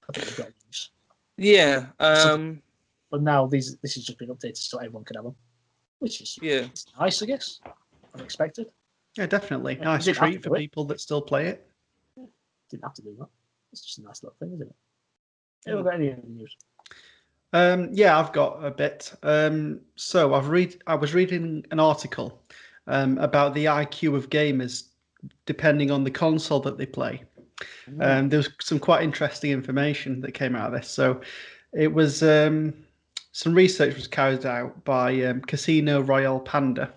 I think you've got these. Yeah. But now this has just been updated so everyone can have them, which is it's nice, I guess. Unexpected. Yeah, definitely. Nice treat for people that still play it. Didn't have to do that. It's just a nice little thing, isn't it? Have you got any other news? Yeah, I've got a bit. So I was reading an article about the IQ of gamers depending on the console that they play. There was some quite interesting information that came out of this. So it was some research was carried out by Casino Royale Panda.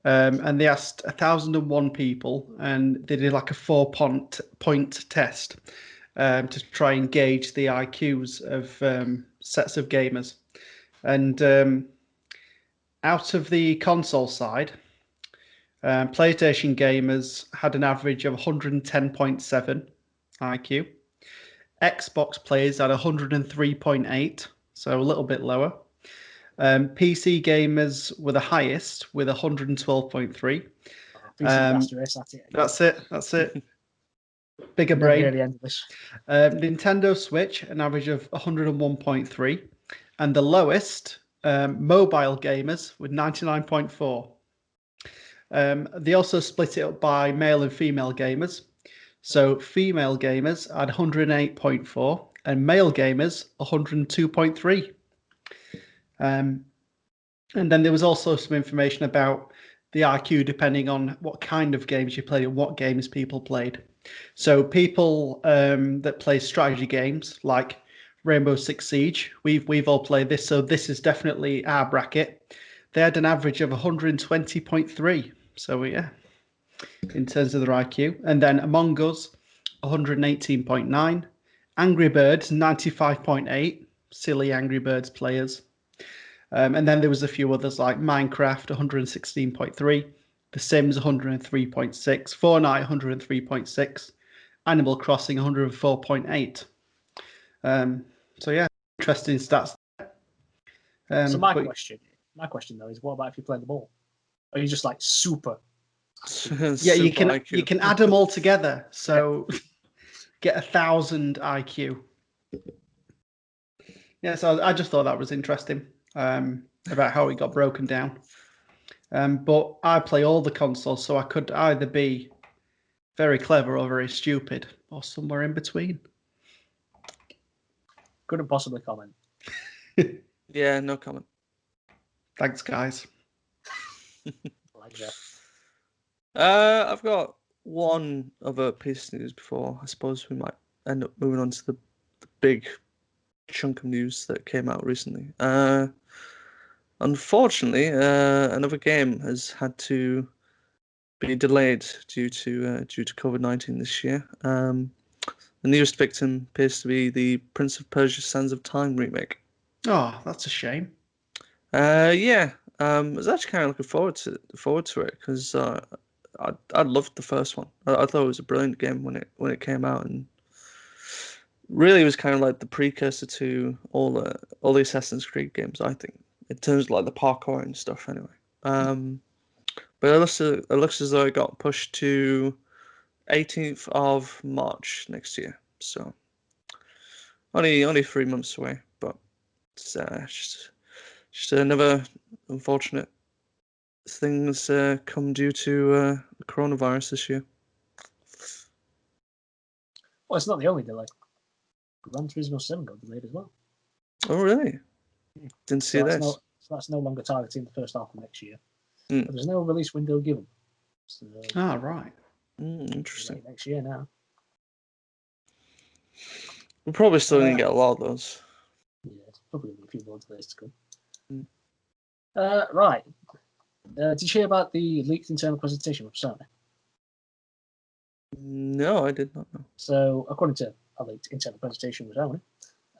And they asked 1,001 people, and they did like a 4-point test to try and gauge the IQs of sets of gamers. And out of the console side, PlayStation gamers had an average of 110.7 IQ. Xbox players had 103.8, so a little bit lower. PC gamers were the highest with 112.3. That's it. Bigger brain. The end of this. Nintendo Switch, an average of 101.3. And the lowest, mobile gamers with 99.4. They also split it up by male and female gamers. So female gamers had 108.4 and male gamers 102.3. And then there was also some information about the IQ depending on what kind of games you played and what games people played. So people that play strategy games like Rainbow Six Siege, we've all played this, so this is definitely our bracket. They had an average of 120.3. So yeah, in terms of their IQ. And then Among Us, 118.9. Angry Birds, 95.8. Silly Angry Birds players. And then there was a few others like Minecraft, 116.3, The Sims, 103.6, Fortnite, 103.6, Animal Crossing, 104.8. So yeah, interesting stats. So my question My question though is, what about if you play them all? Are you just like super? Yeah, you can add them all together. So get 1,000 IQ. Yeah, so I just thought that was interesting about how it got broken down. But I play all the consoles, so I could either be very clever or very stupid, or somewhere in between. Couldn't possibly comment. Yeah, no comment. Thanks, guys. Pleasure. I've got one other piece of news before I suppose we might end up moving on to the big chunk of news that came out recently. Unfortunately, another game has had to be delayed due to COVID-19 this year. The newest victim appears to be the Prince of Persia: Sands of Time remake. Oh, that's a shame. Yeah. I was actually kind of looking forward to it because I loved the first one. I thought it was a brilliant game when it came out, and really it was kind of like the precursor to all the Assassin's Creed games, I think, in terms of like the parkour and stuff. Anyway, but it looks as though it got pushed to 18th of March next year. So only 3 months away, but it's just another unfortunate things come due to the coronavirus this year. Well, it's not the only delay. Gran Turismo 7 got delayed as well. Oh, really? Didn't see this. So that's no longer targeting the first half of next year. But there's no release window given. So, right. Interesting. Next year now. We're probably still going to get a lot of those. Yeah, it's probably a few more delays to come. Right. Did you hear about the leaked internal presentation from Sony? No, I did not know. So, according to a leaked internal presentation from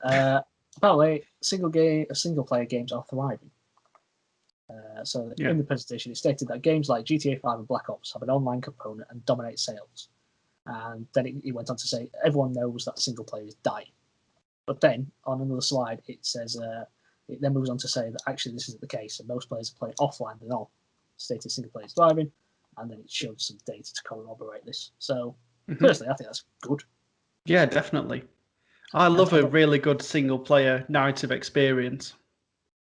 Sony, apparently single-player games are thriving. In the presentation, it stated that games like GTA 5 and Black Ops have an online component and dominate sales. And then it went on to say everyone knows that single player is dying. But then on another slide, it says it then moves on to say that actually this isn't the case, and most players are playing offline than on. Stated single player is thriving, and then it showed some data to corroborate this. So personally, I think that's good. Yeah, definitely. I love a really good single player narrative experience.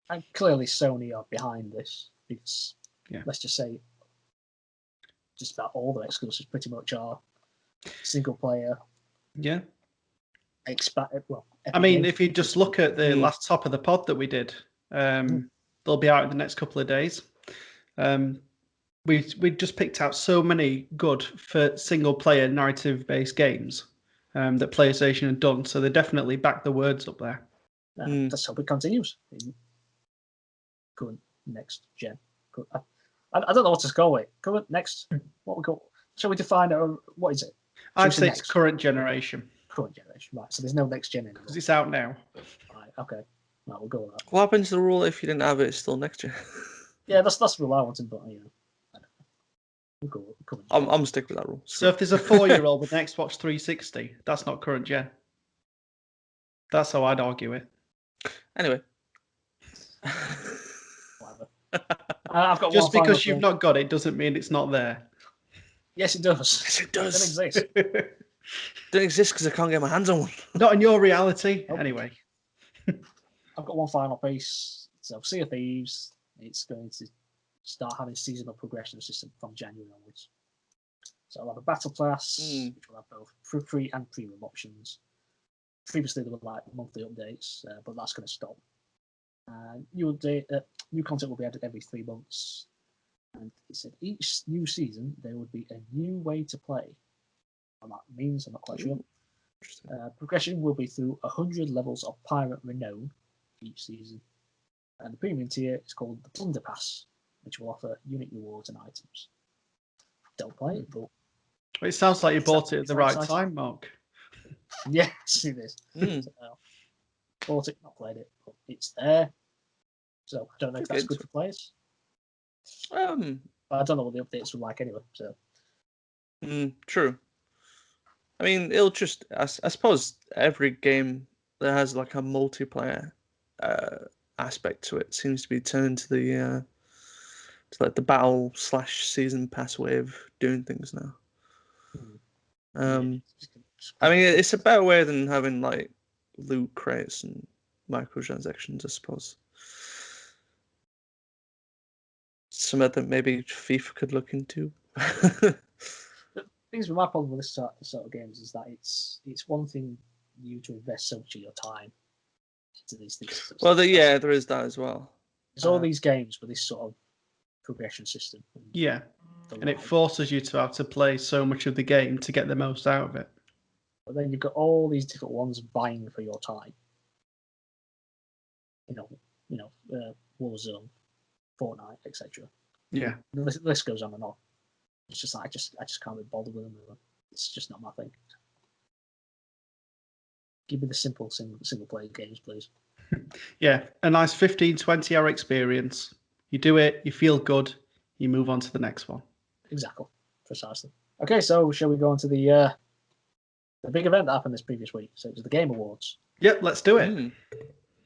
And clearly Sony are behind this because let's just say just about all their exclusives pretty much are single player. Yeah. I mean, if you just look at the last top of the pod that we did, they'll be out in the next couple of days. We just picked out so many good for single player narrative based games that PlayStation had done, so they definitely back the words up there. Let's hope it continues in current next gen. I don't know what to call it. Current next. What we call? Shall we define it? Or what is it? I'd say it's current generation. Current generation, right? So there's no next gen anymore. Because it's out now. Right. Okay. Right, we'll go with that. What happens to the rule if you didn't have it? It's still next gen. Yeah, that's the rule I wanted, but we'll go with current gen. I'm stick with that rule. So if there's a 4-year-old with an Xbox 360, that's not current gen. That's how I'd argue it. Anyway. Whatever. I've got just because you've not got it doesn't mean it's not there. Yes, it does. Yes, it does. It doesn't exist. Don't exist because I can't get my hands on one. Not in your reality, anyway. I've got one final piece. So, Sea of Thieves, it's going to start having a seasonal progression system from January onwards. So, I'll have a battle pass, which will have both free and premium options. Previously, there were like monthly updates, but that's going to stop. New content will be added every 3 months. And it said each new season there would be a new way to play. What that means, I'm not quite sure. Progression will be through 100 levels of pirate renown each season. And the premium tier is called the Plunder Pass, which will offer unique rewards and items. Don't play it, but... It sounds like you bought it at the right time, Mark. Yes, it is. So, bought it, not played it, but it's there. So I don't know if that's good for players. But I don't know what the updates were like anyway. So true. I mean, it'll I suppose every game that has like a multiplayer aspect to it seems to be turned to the the battle / season pass way of doing things now. I mean, it's a better way than having like loot crates and microtransactions, I suppose. Something that maybe FIFA could look into. Things with my problem with this sort of games is that it's one thing you to invest so much of your time into these things. Well, there is that as well. There's all these games with this sort of progression system. And it forces you to have to play so much of the game to get the most out of it. But then you've got all these different ones vying for your time. Warzone, Fortnite, etc. Yeah. The list goes on and on. It's just like I just can't be bothered with them. It's just not my thing. Give me the simple single player games, please. Yeah, a nice 15-20 hour experience. You do it, you feel good, you move on to the next one. Exactly, precisely. Okay, so shall we go on to the big event that happened this previous week? So it was the Game Awards. Yep, let's do it.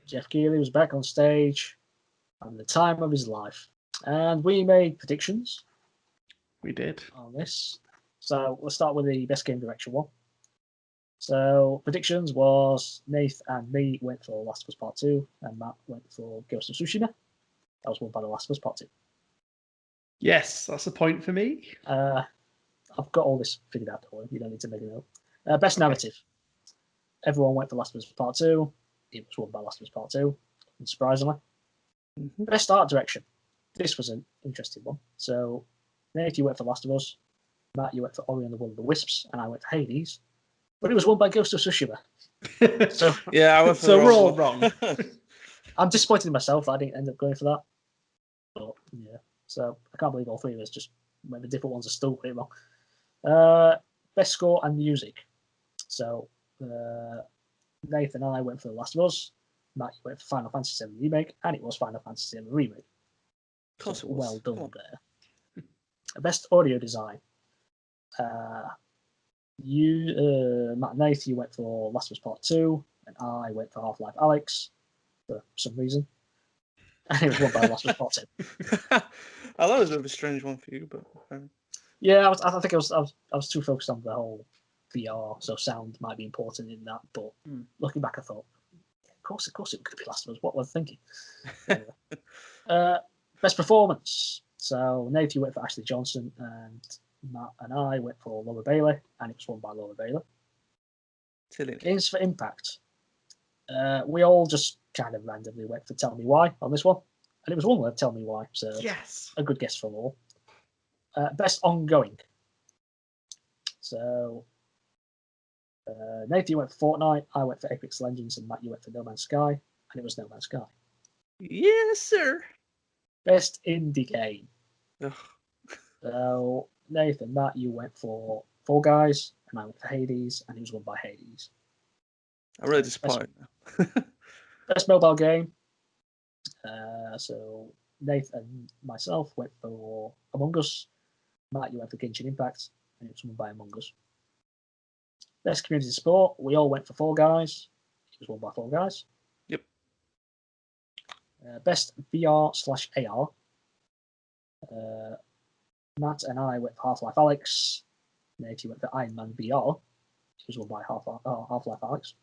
Jeff Keighley was back on stage, having the time of his life, and we made predictions. We did on this. So let's start with the best game direction one. So predictions was Nath and me went for Last of Us Part 2, and Matt went for Ghost of Tsushima. That was won by The Last of Us Part 2. Yes, that's a point for me. I've got all this figured out, don't worry. You don't need to make a note. Best narrative. Everyone went for Last of Us Part 2. It was won by Last of Us Part 2, unsurprisingly. Best art direction. This was an interesting one. So Nate, you went for Last of Us. Matt, you went for Ori and the Will of the Wisps, and I went for Hades. But it was won by Ghost of Tsushima. So yeah, I went for so we're all wrong. I'm disappointed in myself that I didn't end up going for that. But yeah, so I can't believe all three of us just went the different ones are still pretty wrong. Best score and music. So Nathan and I went for The Last of Us. Matt, you went for Final Fantasy VII Remake, and it was Final Fantasy VII Remake. Of course, so well done there. Best audio design. Matt and Nathan, you went for Last of Us Part 2, and I went for Half-Life Alyx for some reason. And it was won by Last of Us Part 2. I thought it was a bit of a strange one for you, but yeah, I think I was too focused on the whole VR, so sound might be important in that. But looking back, I thought, of course, it could be Last of Us. What was I thinking? Anyway. Best performance. So Nate, you went for Ashley Johnson, and Matt and I went for Laura Bailey, and it was won by Laura Bailey. Games for Impact. We all just kind of randomly went for Tell Me Why on this one, and it was won with Tell Me Why. So yes, a good guess from all. Best ongoing. So Nate, you went for Fortnite, I went for Apex Legends, and Matt, you went for No Man's Sky, and it was No Man's Sky. Yes, sir. Best indie game. Ugh. So Nathan, Matt, you went for Fall Guys, and I went for Hades, and it was won by Hades. I'm really disappointed now. Best mobile game. So Nathan and myself went for Among Us. Matt, you went for Genshin Impact, and it was won by Among Us. Best community sport. We all went for Fall Guys. It was won by Fall Guys. Yep. Best VR/AR. Matt and I went for Half-Life Alyx. Nate, you went for Iron Man VR. It was won by Half-Life Alyx.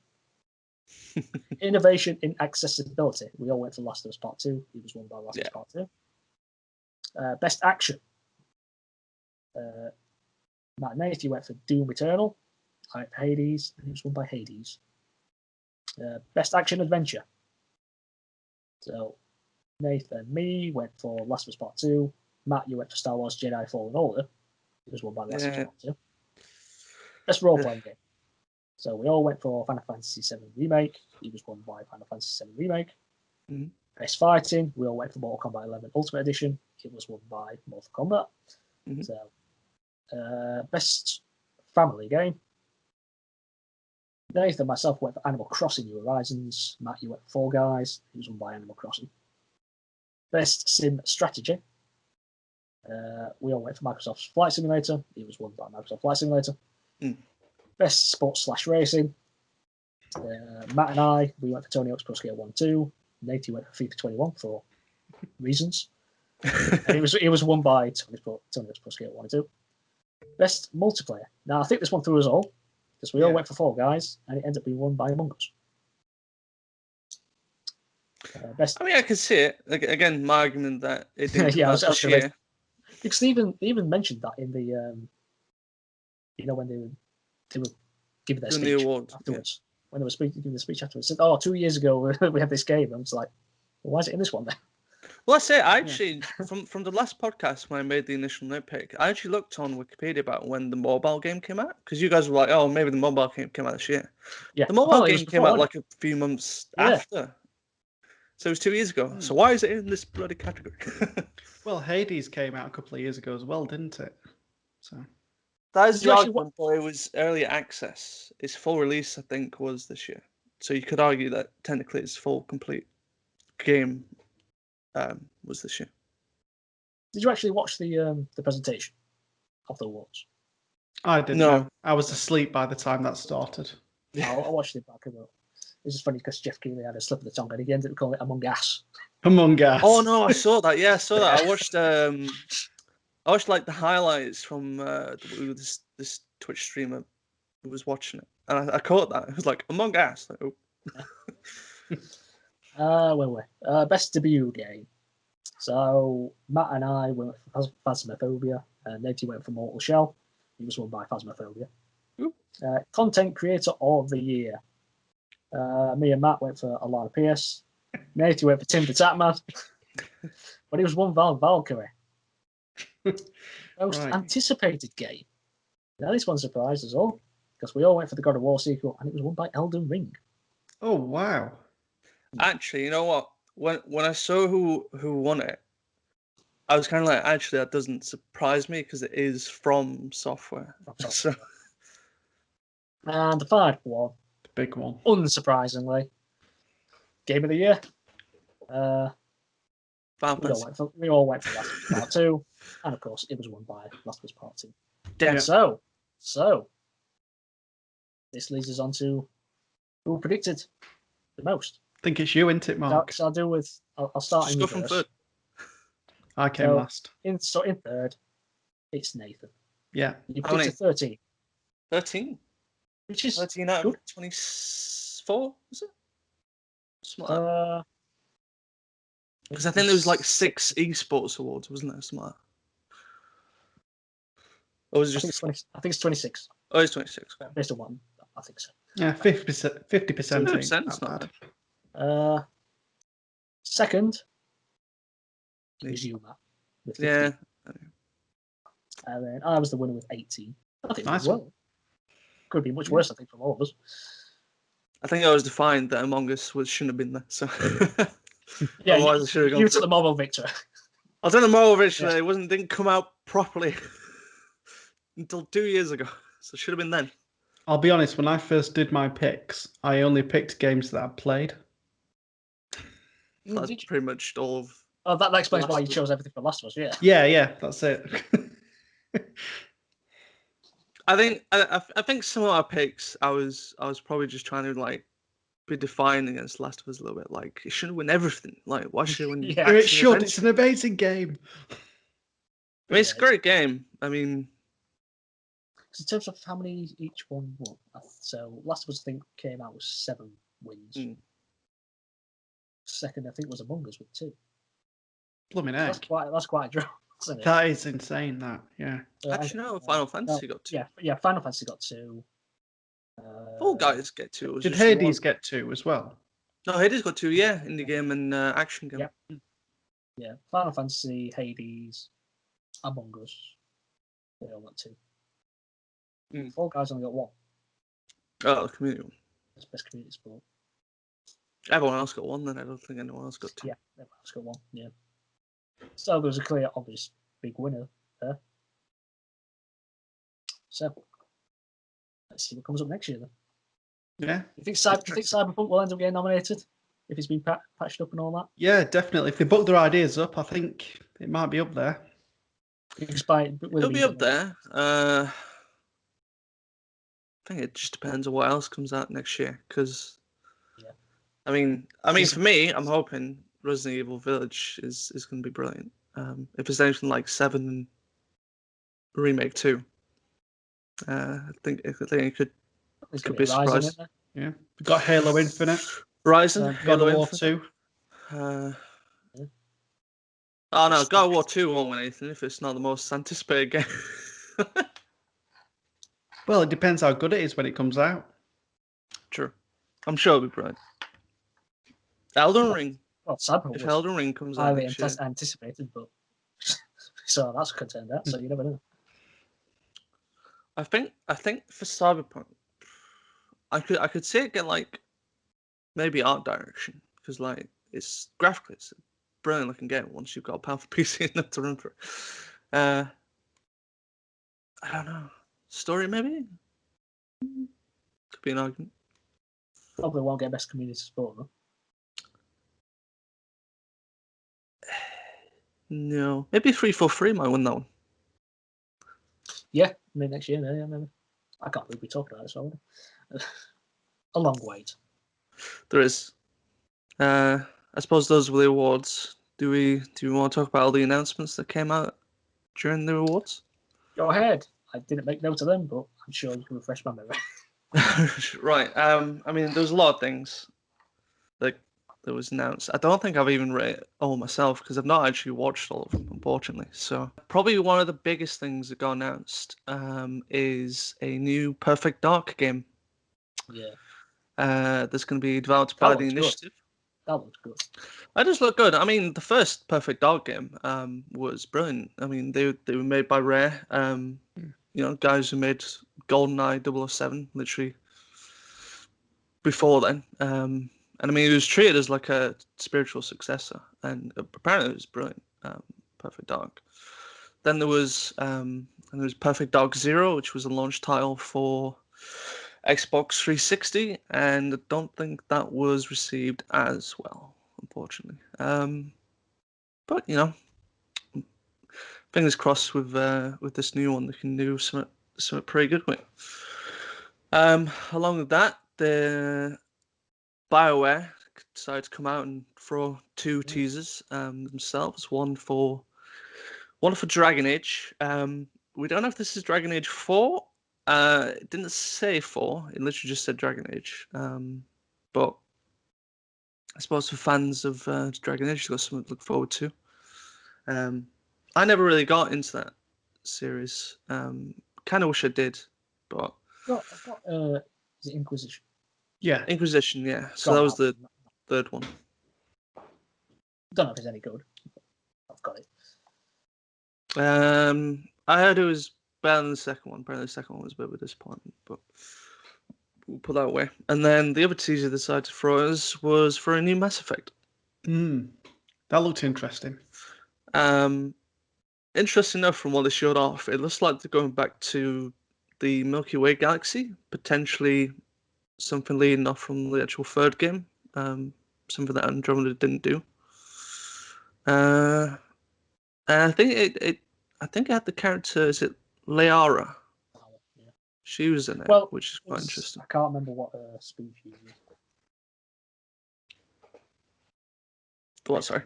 Innovation in accessibility. We all went for Last of Us Part 2. It was won by Last of Us Part 2. Best action. Matt and Nate, you went for Doom Eternal. I went for Hades, and it was won by Hades. Best action adventure. So Nathan and me went for Last of Us Part 2. Matt, you went for Star Wars Jedi Fallen Order. It was won by Last of Us Part 2. Best role-playing game. So we all went for Final Fantasy VII Remake. It was won by Final Fantasy VII Remake. Best fighting. We all went for Mortal Kombat 11 Ultimate Edition. It was won by Mortal Kombat. So best family game. Nathan and myself went for Animal Crossing New Horizons. Matt, you went for Fall Guys. It was won by Animal Crossing. Best sim strategy. We all went for Microsoft's Flight Simulator. It was won by Microsoft Flight Simulator. Best sports/racing. Matt and I, we went for Tony Hawk's Pro Skater 1-2. Naty went for FIFA 21 for reasons. And it was won by Tony Pro Skater 1 and 2. Best multiplayer. Now I think this one threw us all because we all went for Fall Guys, and it ended up being won by Among Us. I mean, I can see it. Again, my argument that it didn't come out this year. Because they even mentioned that in the when they were giving their speech the award afterwards. When they were giving the speech afterwards, said, "Oh, 2 years ago we had this game." I was like, well, "Why is it in this one then?" Well, I say I actually from the last podcast when I made the initial nitpick, I actually looked on Wikipedia about when the mobile game came out because you guys were like, "Oh, maybe the mobile game came out this year." Yeah, the mobile game came out like a few months after, so it was 2 years ago. So why is it in this bloody category? Well, Hades came out a couple of years ago as well, didn't it? So that is the argument, but it was early access. Its full release, I think, was this year. So you could argue that technically its full complete game was this year. Did you actually watch the presentation of the awards? I didn't know. I was asleep by the time that started. I watched it back. It's just funny because Jeff Keighley had a slip of the tongue and he ended up calling it Among Us. Among Us. Oh no, I saw that. Yeah, I saw that. I watched like the highlights from this Twitch streamer who was watching it, and I caught that. It was like Among Us. Like, best debut game. So Matt and I went for Phasmophobia, and Naty went for Mortal Shell. He was won by Phasmophobia. Content Creator of the Year. Me and Matt went for Alana Pierce. Naty went for Tim the Tatman. But he was won by Valkyrie. Most anticipated game. Now this one surprised us all because we all went for the God of War sequel, and it was won by Elden Ring. Oh wow! Actually, you know what? When I saw who won it, I was kind of like, actually, that doesn't surprise me because it is from software. So... And the third one, the big one, unsurprisingly, Game of the Year. We all went for Last of Us Part 2, and of course, it was won by Last of Us Part 2. Damn. So this leads us on to who predicted the most. I think it's you, isn't it, Mark? So I'll do with. I'll start in reverse. Go from third. I came last. In third, it's Nathan. Yeah. You predicted 13. 13. Which is 13 out of 24, is it? Something like that. Because I think there was like 6 esports awards, wasn't there? Something like that. Or was it just? I think it's 26. Oh, it's 26. Based on one, I think so. Yeah, 50%. 50%. It's not bad. Second is you, Matt. With 15. Yeah. And then I was the winner with 18. I think nice. Well. Could be much worse, I think, from all of us. I think I was defined that Among Us shouldn't have been there. So yeah, you took the moral victory. I took the moral victory. It didn't come out properly until 2 years ago. So it should have been then. I'll be honest, when I first did my picks, I only picked games that I played. So that's pretty much all of... Oh, that explains why you chose everything for Last of Us, yeah. Yeah, that's it. I think some of our picks, I was probably just trying to like be defiant against Last of Us a little bit. Like it shouldn't win everything. Like why should it win? Yeah, it should. It's an amazing game. I mean, it's a great game. I mean, in terms of how many each one won, so Last of Us I think came out with 7 wins. Second, I think was Among Us with 2. Blooming heck. That's quite a draw. That is insane. That actually, no. Final Fantasy got 2. Yeah. Final Fantasy got 2. Fall Guys get 2. Did Hades get 2 as well? No, Hades got 2. Yeah, indie game and action game. Yeah. Final Fantasy, Hades, Among Us. They all got 2. Fall Guys only got 1. Oh, the community one. It's best community sport. Everyone else got 1. Then I don't think anyone else got 2. Yeah, everyone else got 1. Yeah. So there was a clear, obvious, big winner there. So let's see what comes up next year then. Yeah. You think Cyberpunk will end up getting nominated if it's been patched up and all that? Yeah, definitely. If they book their ideas up, I think it might be up there. It'll be up there. I think it just depends on what else comes out next year because I mean, for me, I'm hoping Resident Evil Village is going to be brilliant. If it's anything like 7 and Remake 2, I think it could be a surprise. Yeah, we got Halo Infinite, Horizon, God Halo of War Infinite. 2. Oh no, God of War 2 won't win anything if it's not the most anticipated game. Well, it depends how good it is when it comes out. True. I'm sure it'll be brilliant. Elden Ring. Well, Cyberpunk if was Elden Ring comes out highly next year. anticipated, but so that's could turn out. So you never know. I think for Cyberpunk, I could see it get like maybe art direction, because like it's graphically it's a brilliant looking game once you've got a powerful PC enough to run for it. I don't know. Story maybe? Could be an argument. Probably won't get best community support though. No. Maybe 343 might win that one. Yeah, maybe next year, yeah, maybe. I can't believe we talked about it, so a long wait. There is. I suppose those were the awards. Do we want to talk about all the announcements that came out during the awards? Go ahead. I didn't make note of them, but I'm sure you can refresh my memory. Right. I mean, there was a lot of things that was announced. I don't think I've even read it all myself because I've not actually watched all of them, unfortunately. So probably one of the biggest things that got announced is a new Perfect Dark game. Yeah. That's going to be developed by the Initiative. That looks good. That does look good. I mean, the first Perfect Dark game was brilliant. I mean, they were made by Rare. You know, guys who made GoldenEye 007, literally before then. And I mean, it was treated as like a spiritual successor, and apparently it was brilliant. Perfect Dark. Then there was Perfect Dark Zero, which was a launch title for Xbox 360, and I don't think that was received as well, unfortunately. But you know, fingers crossed with this new one, they can do something pretty good with. Along with that, the BioWare decided to come out and throw 2 teasers themselves. One for Dragon Age. We don't know if this is Dragon Age 4. It didn't say 4. It literally just said Dragon Age. But I suppose for fans of Dragon Age, you've got something to look forward to. I never really got into that series. Kind of wish I did, but is it Inquisition? Yeah, Inquisition. Yeah, so that was the third one. Don't know if it's any good. I've got it. I heard it was better than the second one. Apparently, the second one was a bit of a disappointment, but we'll put that away. And then the other teaser they decided to throw us was for a new Mass Effect. That looked interesting. Interesting enough, from what they showed off, it looks like they're going back to the Milky Way galaxy, potentially something leading off from the actual third game, something that Andromeda didn't do. And I think it had the character, is it Liara? Yeah. She was in it, which is quite interesting. I can't remember what species is. What? Sorry.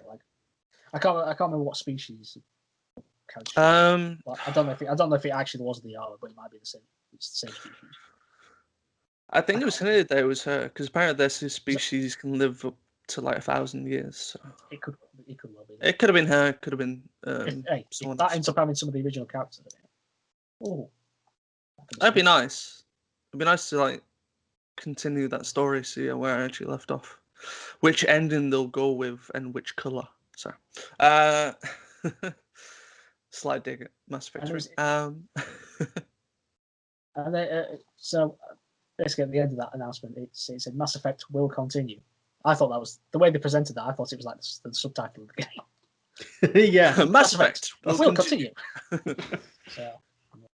I can't remember what species. I don't know if it actually was Liara, but it might be the same. It's the same species. I think it was hinted that it was her, because apparently their species can live up to like 1,000 years. So it could well be. It could have been her. It could have been someone else. That ends up having some of the original characters in it. Oh, that'd be nice. It'd be nice to like continue that story, see where I actually left off, which ending they'll go with, and which color. So, slight dig at Mass Effect 3. So basically, at the end of that announcement, it said Mass Effect will continue. I thought that was the way they presented that. I thought it was like the subtitle of the game. Yeah, Mass Effect will continue. So,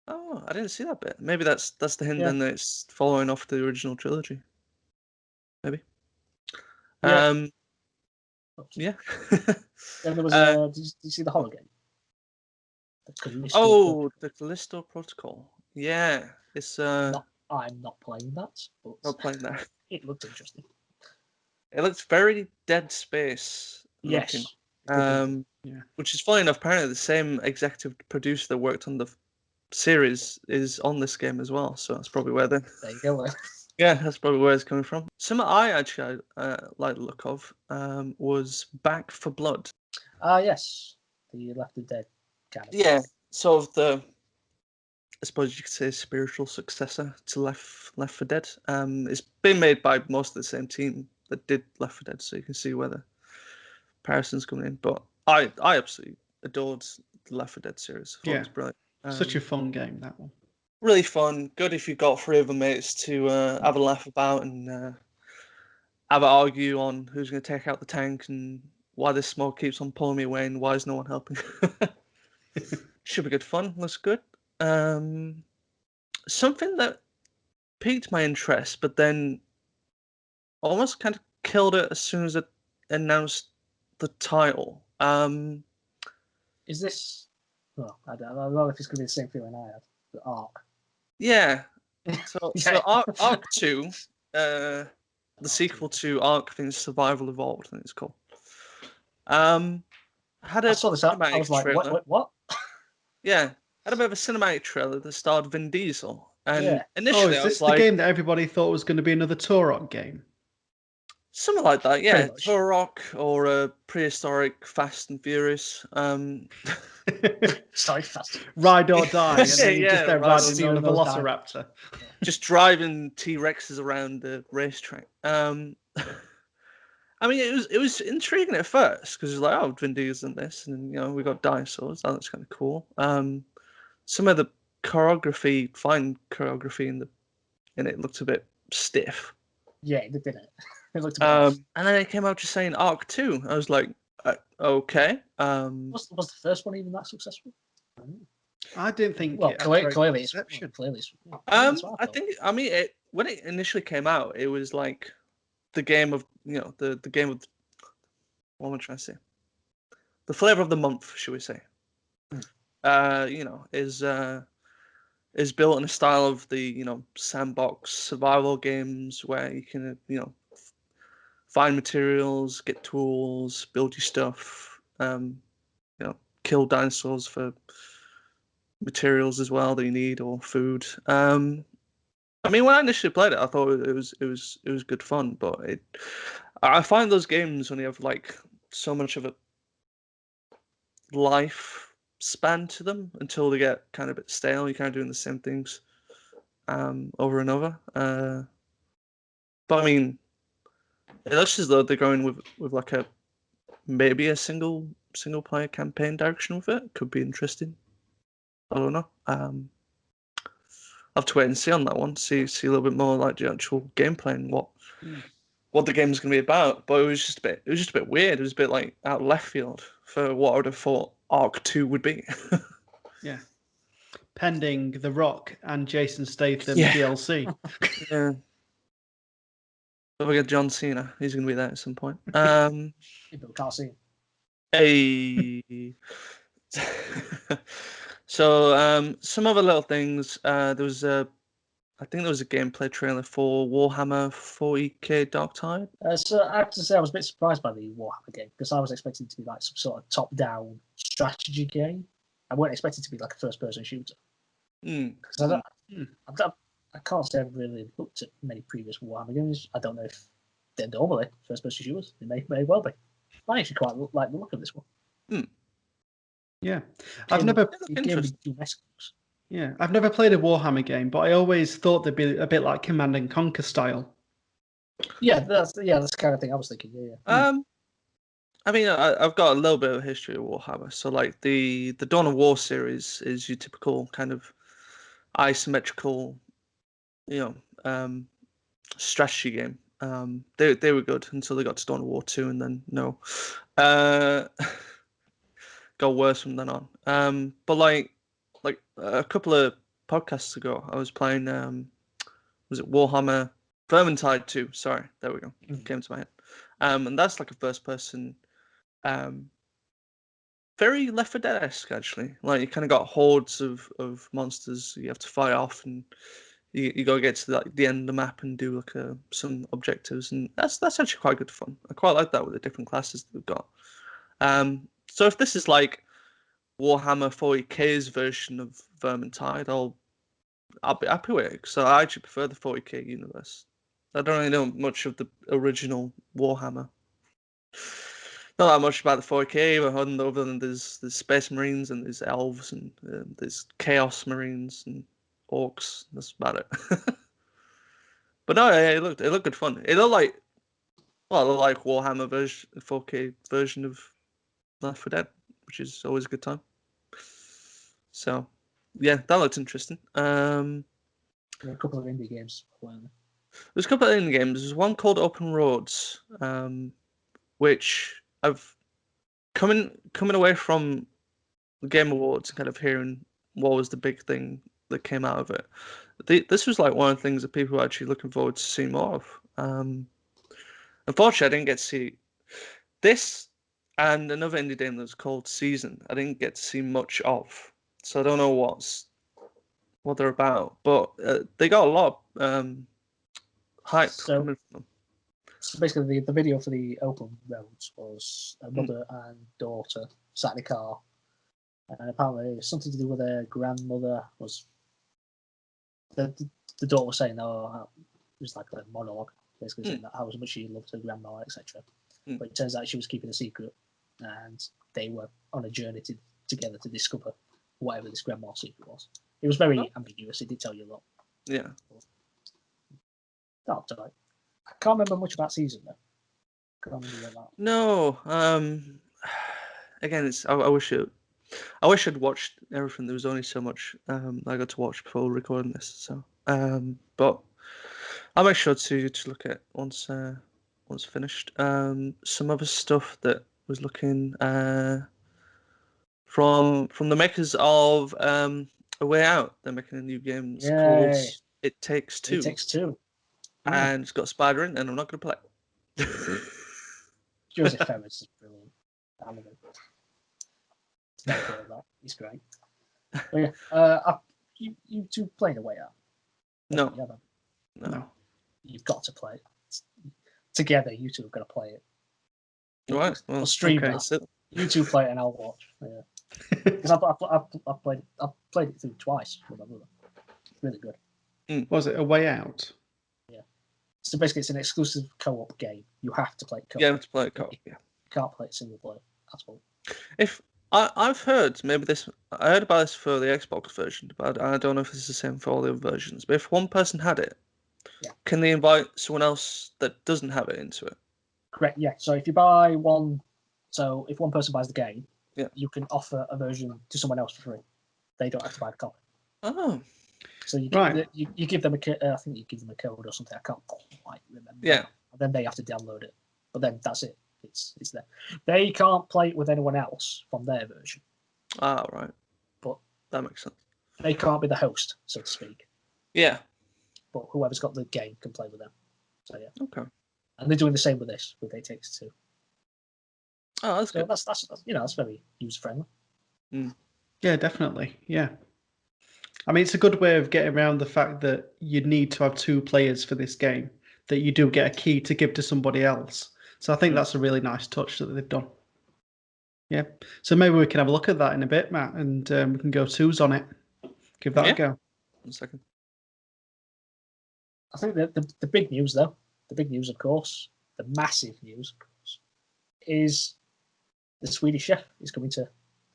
oh, I didn't see that bit. Maybe that's the hint then that it's following off the original trilogy. Maybe. Yeah. Yeah. Then there was did you see the hologram? The Callisto Protocol. Yeah, it's I'm not playing that. But not playing that. It looked interesting. It looks very Dead Space looking. Yes. Which is funny enough. Apparently, the same executive producer that worked on the series is on this game as well. So that's probably where there you go. Yeah, that's probably where it's coming from. Something I actually like the look of was Back for Blood. Yes, the Left 4 Dead kind of. Yeah, sort of the, I suppose you could say, spiritual successor to Left 4 Dead. It's been made by most of the same team that did Left 4 Dead, so you can see where the comparison's coming in. But I absolutely adored the Left 4 Dead series. I thought it was brilliant. Such a fun game, that one. Really fun. Good if you've got 3 other mates to have a laugh about and have an argue on who's going to take out the tank and why this smoke keeps on pulling me away and why is no one helping. Should be good fun. Looks good. Something that piqued my interest, but then almost kind of killed it as soon as it announced the title. Is this? Well, I don't know if it's going to be the same feeling I had. The Ark. Yeah. So Ark 2, the sequel to Ark, I think it's Survival Evolved, I think it's called. I saw this up. I was like, what? Yeah. Had a bit of a cinematic trailer that starred Vin Diesel. And initially, is this the game that everybody thought was going to be another Turok game? Something like that, yeah. Turok or a prehistoric Fast and Furious. Sorry, Fast. Ride or die, and then you just riding on a Velociraptor. Just driving T-Rexes around the racetrack. I mean, it was intriguing at first because it's like, oh, Vin Diesel and this, and you know, we got dinosaurs. That looks kind of cool. Some of the fine choreography in it looked a bit stiff. Yeah, it did, it? It looked. And then it came out just saying Ark 2. I was like, okay. Was the first one even that successful? I didn't think. Well, clearly it's I think. I mean, when it initially came out, it was like the game of the game of. What am I trying to say? The flavor of the month, should we say? Is built in a style of the sandbox survival games where you can find materials, get tools, build your stuff, kill dinosaurs for materials as well that you need or food. I mean, when I initially played it, I thought it was good fun, but I find those games when you have like so much of a life span to them until they get kind of a bit stale. You're kind of doing the same things over and over. But I mean, it looks as though they're going with like maybe a single player campaign direction with it. Could be interesting. I don't know. I'll have to wait and see on that one. See a little bit more like the actual gameplay and what the game's going to be about. But it was just a bit weird. It was a bit like out of left field for what I would have thought Ark 2 would be. Yeah. Pending The Rock and Jason Statham DLC. Yeah. But we get John Cena. He's going to be there at some point. People can't see him. So some other little things. I think there was a gameplay trailer for Warhammer 40k Dark Tide. So I have to say I was a bit surprised by the Warhammer game because I was expecting it to be like some sort of top-down strategy game. I wasn't expecting it to be like a first-person shooter. Because I can't say I've really looked at many previous Warhammer games. I don't know if they're normally first-person shooters. They may well be. I actually quite like the look of this one. Yeah, I've never played a Warhammer game, but I always thought they'd be a bit like Command and Conquer style. Yeah, that's the kind of thing I was thinking. Yeah. I mean, I've got a little bit of history of Warhammer. So, like the Dawn of War series is your typical kind of isometrical, strategy game. They were good until they got to Dawn of War 2, and then no. Got worse from then on. But like a couple of podcasts ago, I was playing. Was it Warhammer Vermintide 2? Sorry, there we go. Came to my head. And that's like a first-person, very Left 4 Dead-esque actually. Like you kind of got hordes of monsters you have to fight off, and you got to get to the end of the map and do like some objectives, and that's actually quite good fun. I quite like that with the different classes that we've got. So if this is like Warhammer 40k's version of Vermintide, I'll be happy with it. So I actually prefer the 40k universe. I don't really know much of the original Warhammer. Not that much about the 40k, but other than there's Space Marines and there's Elves and there's Chaos Marines and Orcs. That's about it. But no, it looked good fun. It looked like Warhammer 4K version of Left 4 Dead, which is always a good time. So, yeah, that looked interesting. There were a couple of indie games. There's a couple of indie games. There's one called Open Roads, which I've coming away from the Game Awards and kind of hearing what was the big thing that came out of it. This was like one of the things that people were actually looking forward to seeing more of. Unfortunately, I didn't get to see this and another indie game that was called Season. I didn't get to see much of, so I don't know what they're about. But they got a lot of hype coming from them. So basically, the video for the Open Roads was a mother and daughter sat in a car, and apparently it was something to do with their grandmother. Was the daughter was saying, "Oh, it was like a monologue, basically saying that how much she loved her grandma, etc." But it turns out she was keeping a secret, and they were on a journey together to discover whatever this grandma's secret was. It was very ambiguous. It did tell you a lot. Yeah. That's all right. I can't remember much about Season though. Can't remember about. No. Again, I wish I'd watched everything. There was only so much I got to watch before recording this. So, but I'll make sure to look at once finished. Some other stuff that was looking from the makers of A Way Out. They're making a new game called It Takes Two. It Takes Two. And it's got Spider in, and I'm not going to play. Joseph Ferris is brilliant. I love him. He's great. But yeah, you two played A Way Out? No. You've got to play it. Together, you two have got to play it. Right. Well, I'll stream that. You two play it and I'll watch. Yeah. Because I've played it through twice with my brother. It's really good. Was it A Way Out? Yeah. So basically, it's an exclusive co-op game. You have to play it co-op. Yeah, you have to play it co-op. Yeah. You can't play it single player at all. If I've heard I heard about this for the Xbox version, but I don't know if it's the same for all the other versions. But if one person had it, can they invite someone else that doesn't have it into it? Correct. Yeah. So if you buy one, if one person buys the game, you can offer a version to someone else for free. They don't have to buy the copy. Oh. So you give them I think you give them a code or something. I can't quite remember. Yeah. And then they have to download it. But then that's it. It's there. They can't play it with anyone else from their version. Ah, right. But that makes sense. They can't be the host, so to speak. Yeah. But whoever's got the game can play with them. So yeah. Okay. And they're doing the same with this, with It Takes Two. Oh, that's good. That's very user friendly. Yeah, definitely. Yeah. I mean, it's a good way of getting around the fact that you need to have two players for this game, that you do get a key to give to somebody else. So I think that's a really nice touch that they've done. Yeah. So maybe we can have a look at that in a bit, Matt, and we can go twos on it. Give that a go. 1 second. I think the big news, though, of course, the massive news, of course, is the Swedish Chef is coming to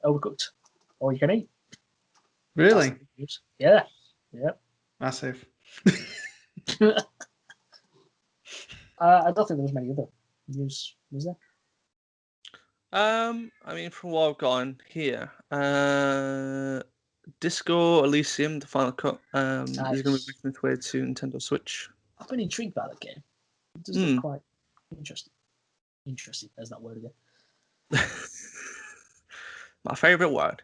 Overcooked All You Can Eat. Really? Yeah. Yeah. Massive. I don't think there was many other news, was there? I mean, from what I've got on here, Disco Elysium, the final cut, is going to be making its way to Nintendo Switch. I've been intrigued by that game. It does look quite interesting. Interesting, there's that word again. My favourite word.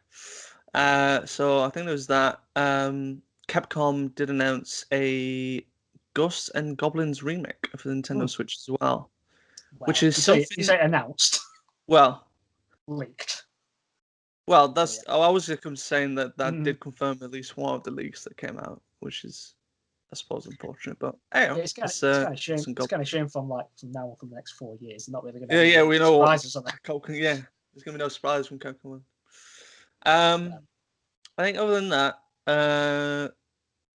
So I think there was that. Capcom did announce a Ghosts and Goblins remake for the Nintendo Switch as well. Which is something... You say announced. Well... Leaked. Well, that's... I was just saying that did confirm at least one of the leaks that came out, which is I suppose unfortunate, but anyway, it's kind of shame. It's kind of shame from now on for the next 4 years. They're not really going to. Yeah, we know surprises on that. Yeah, there's going to be no surprise from Capcom. I think other than that,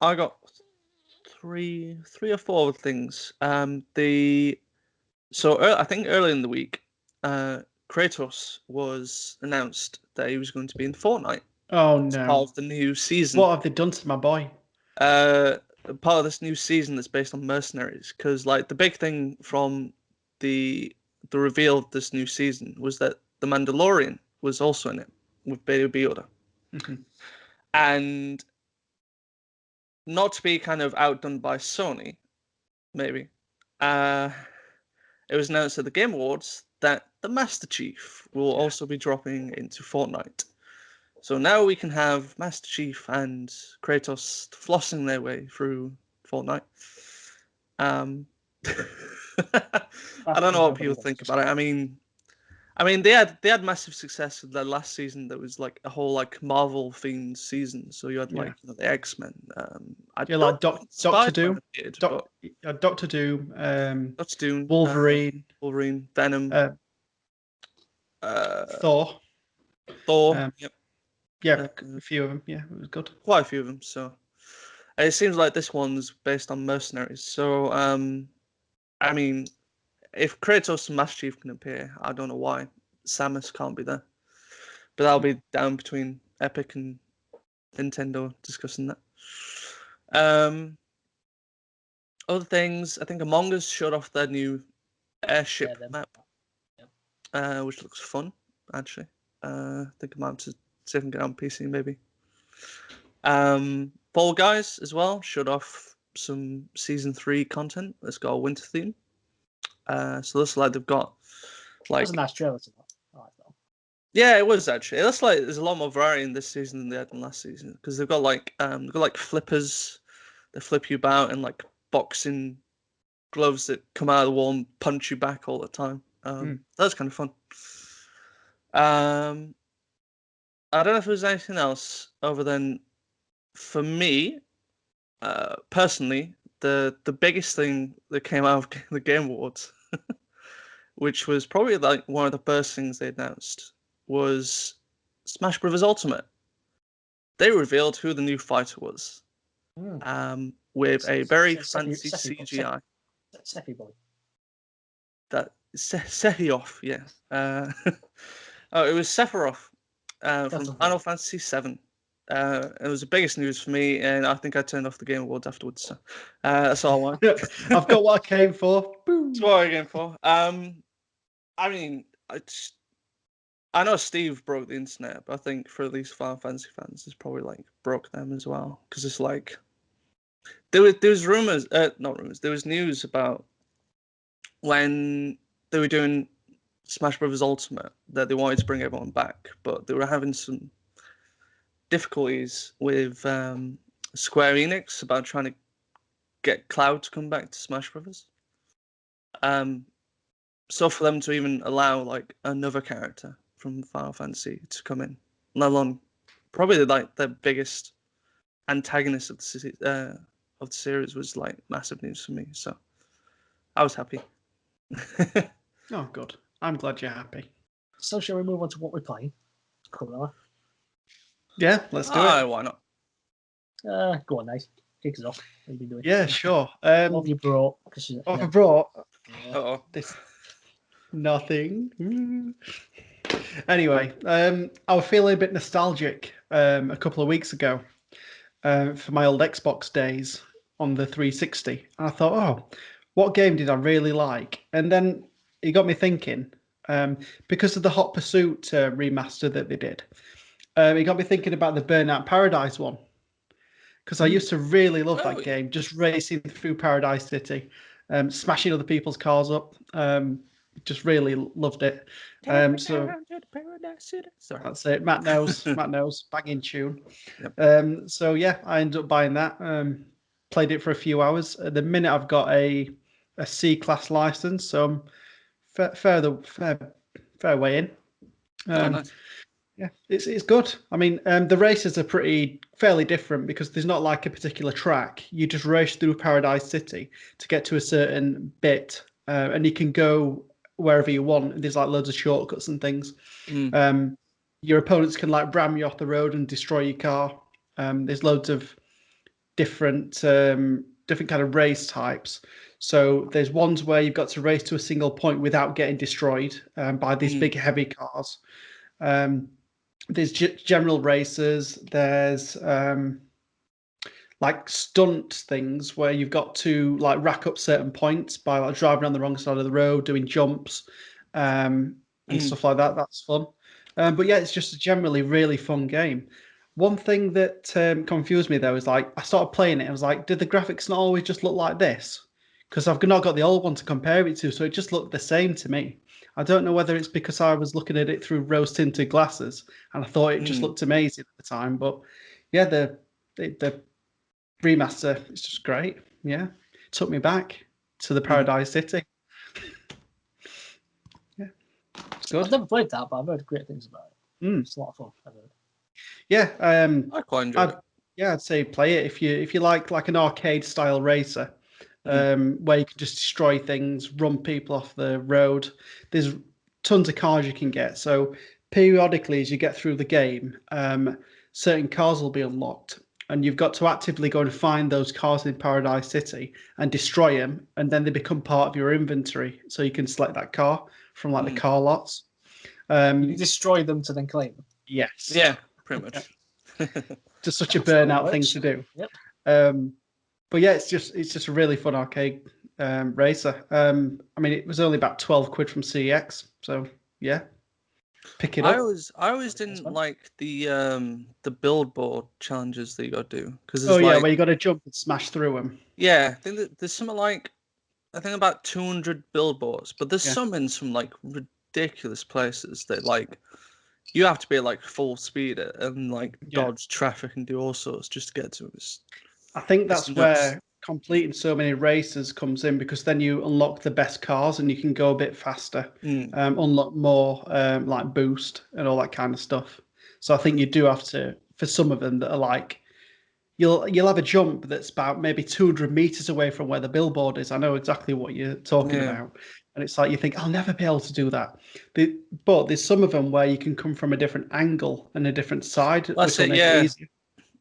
I got three or four other things. I think early in the week, Kratos was announced that he was going to be in Fortnite. Oh no! Part of the new season. What have they done to my boy? Part of this new season that's based on mercenaries, because like the big thing from the reveal of this new season was that the Mandalorian was also in it with Baby Yoda. Mm-hmm. And not to be kind of outdone by Sony, maybe, it was announced at the Game Awards that the Master Chief will also be dropping into Fortnite. So now we can have Master Chief and Kratos flossing their way through Fortnite. I don't know what people think about it. I mean, they had massive success with their last season. That was like a whole like Marvel themed season. So you had like the X-Men. Like Doctor Doom, Doctor Doom, Wolverine, Venom, Thor. Yep. Yeah, a few of them. Yeah, it was good. Quite a few of them. So it seems like this one's based on mercenaries. So I mean, if Kratos and Master Chief can appear, I don't know why Samus can't be there. But that'll be down between Epic and Nintendo discussing that. Other things, I think Among Us showed off their new airship map, which looks fun, actually. I think I might have to see if I can get it on PC, maybe. Fall Guys, as well, showed off some Season 3 content that's got a winter theme. So looks like they've got like. That was a nice trailer to that. I like that. Yeah, it was actually. It looks like there's a lot more variety in this season than they had in last season, because they've got like flippers that flip you about, and like boxing gloves that come out of the wall and punch you back all the time. That's kind of fun. I don't know if there's anything else other than, for me, personally, the biggest thing that came out of the Game Awards, which was probably like one of the first things they announced, was Smash Bros. Ultimate. They revealed who the new fighter was, with a very fancy CGI. Sephi boy. That Sephiroth, yeah. It was Sephiroth from Final Fantasy VII. It was the biggest news for me, and I think I turned off the Game Awards afterwards. So that's all I want. I've got what I came for. Boom. That's what I came for. I mean, I know Steve broke the internet, but I think for at least Final Fantasy fans, it's probably like broke them as well, because it's like there was rumors, not rumors. There was news about when they were doing Smash Bros. Ultimate that they wanted to bring everyone back, but they were having some difficulties with Square Enix about trying to get Cloud to come back to Smash Bros. So for them to even allow like another character from Final Fantasy to come in, let alone probably like the biggest antagonist of the series, was like massive news for me. So I was happy. Oh, good. I'm glad you're happy. So shall we move on to what we're playing? Cool. Yeah, let's do it. Why not? Go on, Nate. Kick us off. What have you been doing? Yeah, sure. What have you brought? What have I brought? This nothing. Anyway, I was feeling a bit nostalgic a couple of weeks ago for my old Xbox days on the 360. And I thought, oh, what game did I really like? And then it got me thinking, because of the Hot Pursuit remaster that they did, it got me thinking about the Burnout Paradise one. Because I used to really love that game, just racing through Paradise City, smashing other people's cars up. Just really loved it. So that's it. Matt knows. Matt knows. Banging tune. Yep. So yeah, I ended up buying that. Played it for a few hours. At the minute, I've got a C-class license, so I'm fair way in. Nice. Yeah, it's good. I mean, the races are fairly different because there's not like a particular track. You just race through Paradise City to get to a certain bit, and you can go wherever you want. There's like loads of shortcuts and things. Your opponents can like ram you off the road and destroy your car. There's loads of different kind of race types. So there's ones where you've got to race to a single point without getting destroyed by these big heavy cars. There's general races. There's like stunt things where you've got to like rack up certain points by like driving on the wrong side of the road, doing jumps, and stuff like that. That's fun. But yeah, it's just a generally really fun game. One thing that confused me though is like I started playing it. I was like, did the graphics not always just look like this? Because I've not got the old one to compare it to, so it just looked the same to me. I don't know whether it's because I was looking at it through rose-tinted glasses and I thought it just looked amazing at the time. But yeah, the remaster is just great. Yeah, took me back to the Paradise City. Yeah, it's good. I've never played that, but I've heard great things about it. It's a lot of fun. I've heard. Yeah, I quite enjoyed it. Yeah, I'd say play it if you like an arcade style racer. Where you can just destroy things, run people off the road. There's tons of cars you can get. So periodically, as you get through the game, certain cars will be unlocked, and you've got to actively go and find those cars in Paradise City and destroy them, and then they become part of your inventory. So you can select that car from like the car lots. You destroy them to then claim them. Yes. Yeah, pretty much. Just such a burnout thing to do. Yep. But yeah, it's just a really fun arcade racer. I mean, it was only about 12 quid from CEX, so yeah, pick it up. I always didn't like the billboard challenges that you got to do because where you got to jump and smash through them. Yeah, I think that there's something like about 200 billboards, but there's some in some like ridiculous places that like you have to be like full speed and like dodge traffic and do all sorts just to get to them. I think that's where completing so many races comes in, because then you unlock the best cars and you can go a bit faster, unlock more like boost and all that kind of stuff. So I think you do have to, for some of them that are like, you'll have a jump that's about maybe 200 meters away from where the billboard is. I know exactly what you're talking about. And it's like you think, I'll never be able to do that. But there's some of them where you can come from a different angle and a different side. That's it, easier.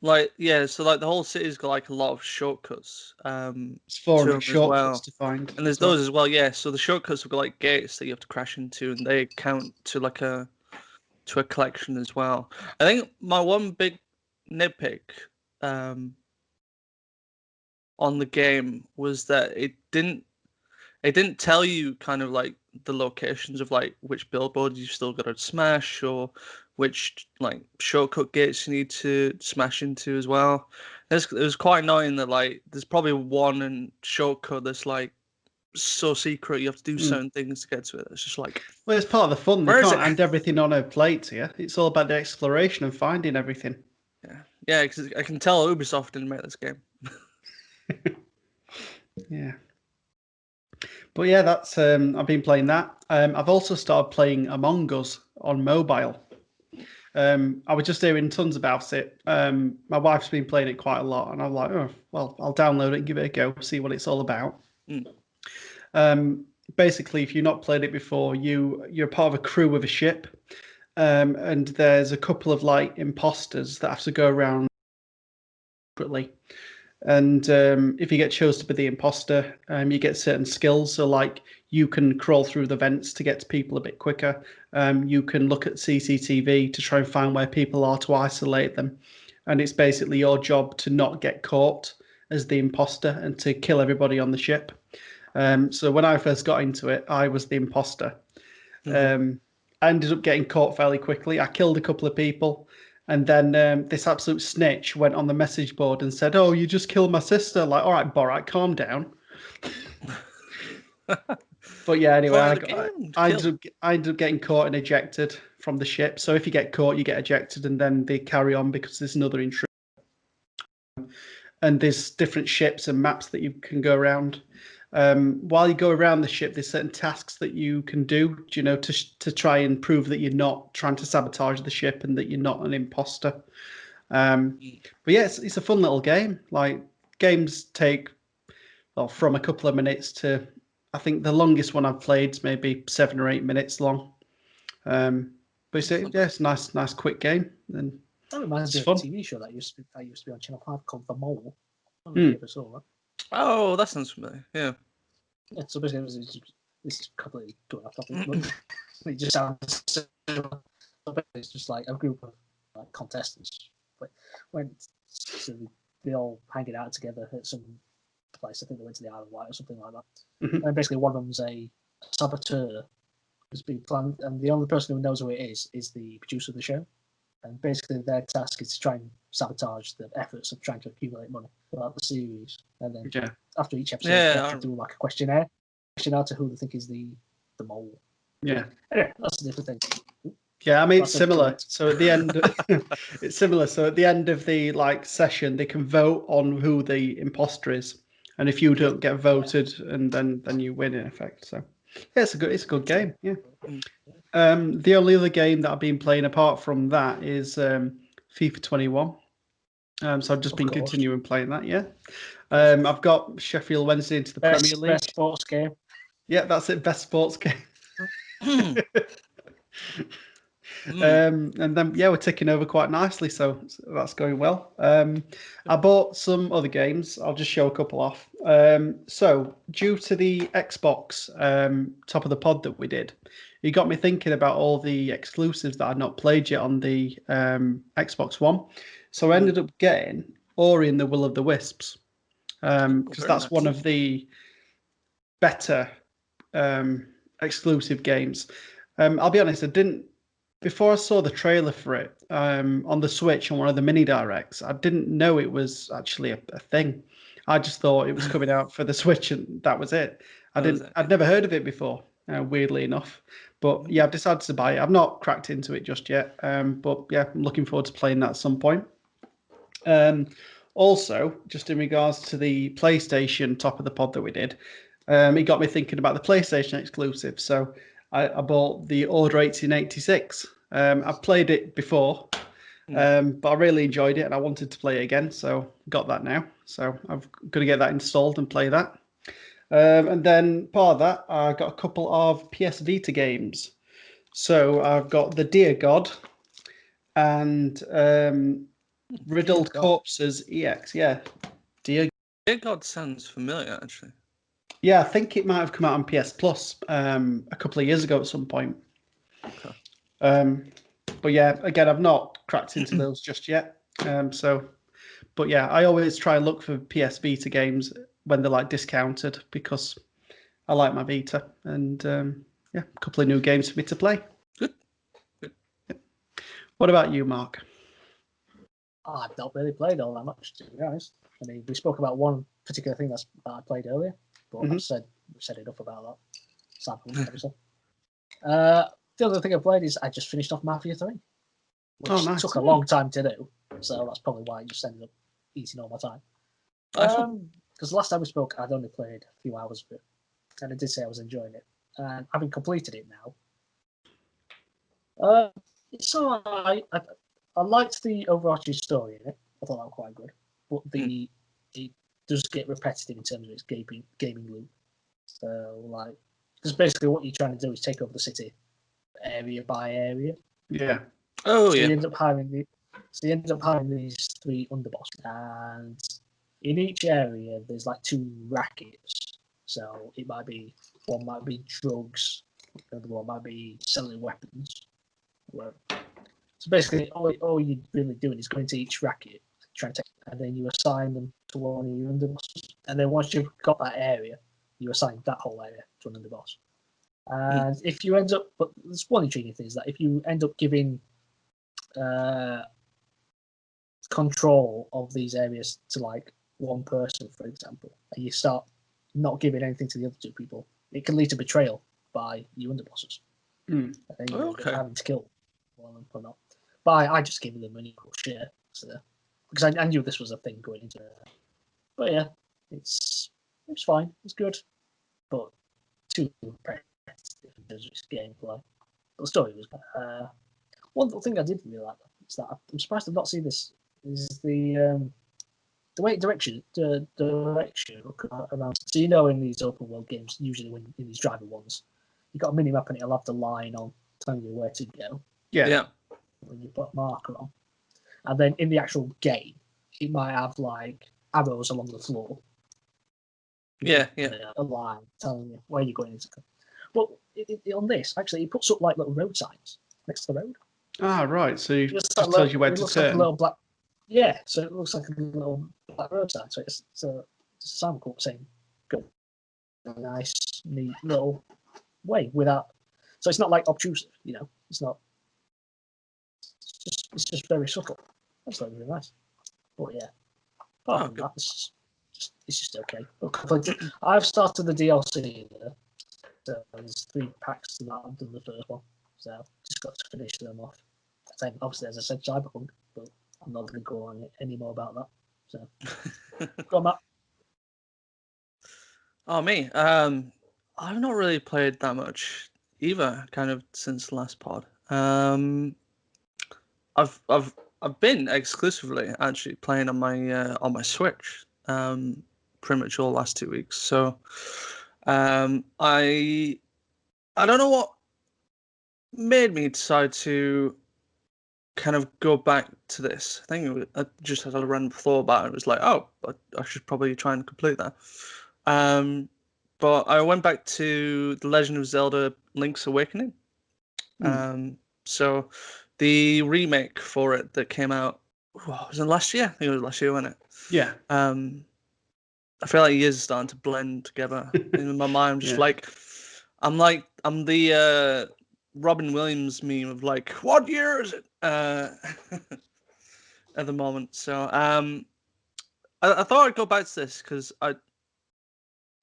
So like the whole city's got like a lot of shortcuts. It's 400 shortcuts to find. And there's those as well, yeah. So the shortcuts have got like gates that you have to crash into, and they count to like a collection as well. I think my one big nitpick on the game was that it didn't tell you kind of like the locations of like which billboards you still got to smash or which like shortcut gates you need to smash into as well. It was quite annoying that like there's probably one shortcut that's like so secret you have to do certain things to get to it. It's just like, well, it's part of the fun. You can't hand everything on a plate here. It's all about the exploration and finding everything. Yeah, because I can tell Ubisoft didn't make this game. Yeah. But yeah, that's I've been playing that. I've also started playing Among Us on mobile. I was just hearing tons about it. My wife's been playing it quite a lot, and I'm like, oh, well, I'll download it and give it a go, see what it's all about. Basically, if you've not played it before, you're part of a crew with a ship, and there's a couple of like imposters that have to go around secretly. And if you get chosen to be the imposter, you get certain skills. So like you can crawl through the vents to get to people a bit quicker. You can look at CCTV to try and find where people are to isolate them. And it's basically your job to not get caught as the imposter and to kill everybody on the ship. So when I first got into it, I was the imposter. I ended up getting caught fairly quickly. I killed a couple of people. And then this absolute snitch went on the message board and said, "Oh, you just killed my sister." Like, all right, Borat, calm down. But yeah, anyway, I ended up getting caught and ejected from the ship. So if you get caught, you get ejected, and then they carry on because there's another intruder. And there's different ships and maps that you can go around. while you go around the ship, there's certain tasks that you can do, to try and prove that you're not trying to sabotage the ship and that you're not an imposter. But yeah, it's a fun little game. Like, games take, well, from a couple of minutes to, I think the longest one I've played is maybe 7 or 8 minutes long. But it's a nice quick game. And that reminds me of fun. a TV show that used to be on Channel 5 called The Mole. I don't know if you ever saw that. Oh, that sounds familiar. Yeah. Yeah, so basically, this is completely going off topic, but it just sounds similar. So basically, it's just like a group of contestants went to they all hanging out together at some place. I think they went to the Isle of Wight or something like that. And basically, one of them's a saboteur who's been planned, and the only person who knows who it is the producer of the show. And basically, their task is to try and sabotage the efforts of trying to accumulate money throughout the series. And then after each episode, they have to do like a questionnaire to who they think is the mole. Yeah. Anyway, that's a different thing. Yeah, I mean, it's similar. So at the end, it's similar. So at the end of the session, they can vote on who the imposter is, and if you don't get voted, and then you win in effect. So yeah, it's a good game. Yeah. The only other game that I've been playing apart from that is FIFA 21. So I've just been continuing playing that. Yeah. I've got Sheffield Wednesday into the Premier League. Best sports game. Yeah, that's it. Best sports game. And then we're ticking over quite nicely, so that's going well. I bought some other games. I'll just show a couple off. So due to the Xbox top of the pod that we did, it got me thinking about all the exclusives that I'd not played yet on the Xbox One. So I ended up getting Ori and the Will of the Wisps, because that's one of the better exclusive games. I'll be honest, before I saw the trailer for it on the Switch on one of the mini directs, I didn't know it was actually a thing. I just thought it was coming out for the Switch and that was it. I'd never heard of it before, weirdly enough. But yeah, I've decided to buy it. I've not cracked into it just yet. But yeah, I'm looking forward to playing that at some point. Also, just in regards to the PlayStation top of the pod that we did, it got me thinking about the PlayStation exclusive. So I bought the Order 1886. I've played it before, but I really enjoyed it and I wanted to play it again. So got that now. So I'm going to get that installed and play that. And then part of that, I got a couple of PS Vita games. So I've got The Dear God and Riddled Corpses EX. Yeah. Dear God sounds familiar, actually. Yeah, I think it might have come out on PS Plus a couple of years ago at some point. Okay. But yeah, again, I've not cracked into those just yet. But yeah, I always try and look for PS Vita games when they're discounted because I like my Vita. And a couple of new games for me to play. Good. Yeah. What about you, Mark? I've not really played all that much, to be honest. I mean, we spoke about one particular thing that I played earlier, but we've said enough about that. Cyberpunk, obviously. The other thing I played is I just finished off Mathew 3, which took a long time to do, so that's probably why I just ended up eating all my time. Because last time we spoke, I'd only played a few hours of it, and I did say I was enjoying it. And having completed it now, it's all right. I liked the overarching story in it. I thought that was quite good, but it does get repetitive in terms of its gaming loop. So, because basically what you're trying to do is take over the city, area by area. Yeah. Oh, so yeah. You end up having these 3 underbosses, and in each area there's 2 rackets. So one might be drugs, the other one might be selling weapons. So basically, all you're really doing is going to each racket, trying to take, and then you assign them to one of your underbosses. And then once you've got that area, you assign that whole area to an underboss. And if you end up, but there's one intriguing thing is that if you end up giving control of these areas to one person, for example, and you start not giving anything to the other 2 people, it can lead to betrayal by your underbosses. And then you end up having to kill one of them or not. But I just gave them an equal share, because I knew this was a thing going into it. But yeah, it's fine. It's good. but too repetitive in terms of its gameplay. But the story was good. One thing I did really like is that I'm surprised I've not seen this. Is the way direction around. So in these open world games, usually when in these driver ones, you've got a mini map and it'll have the line on telling you where to go. Yeah. When you put a marker on, and then in the actual game, it might have like arrows along the floor. Yeah. A line telling you where you're going. Well, on this actually, it puts up like little road signs next to the road. Ah, right. So it just tells you where to turn. Like a little black. Yeah, so it looks like a little black road sign. So it's a sign saying, "Go." A nice, neat little way without. So it's not like obtrusive, It's not. It's just very subtle. That's like really nice. But yeah, apart from that, it's just okay. I've started the DLC there. So there's 3 packs to that. I've done the first one, so just got to finish them off. Obviously, as I said, Cyberpunk, but I'm not going to go on any more about that. So, go on, Matt. Oh, me. I've not really played that much either. Kind of since the last pod. I've been exclusively actually playing on my Switch. Pretty much all the last 2 weeks. So, I don't know what made me decide to kind of go back to this. I think I just had a random thought about it. It was like, oh, I should probably try and complete that. But I went back to The Legend of Zelda: Link's Awakening. So the remake for it that came out, was it last year? I think it was last year, wasn't it? Yeah. I feel like years are starting to blend together in my mind. I'm just I'm the Robin Williams meme of like, what year is it? At the moment. So I thought I'd go back to this because I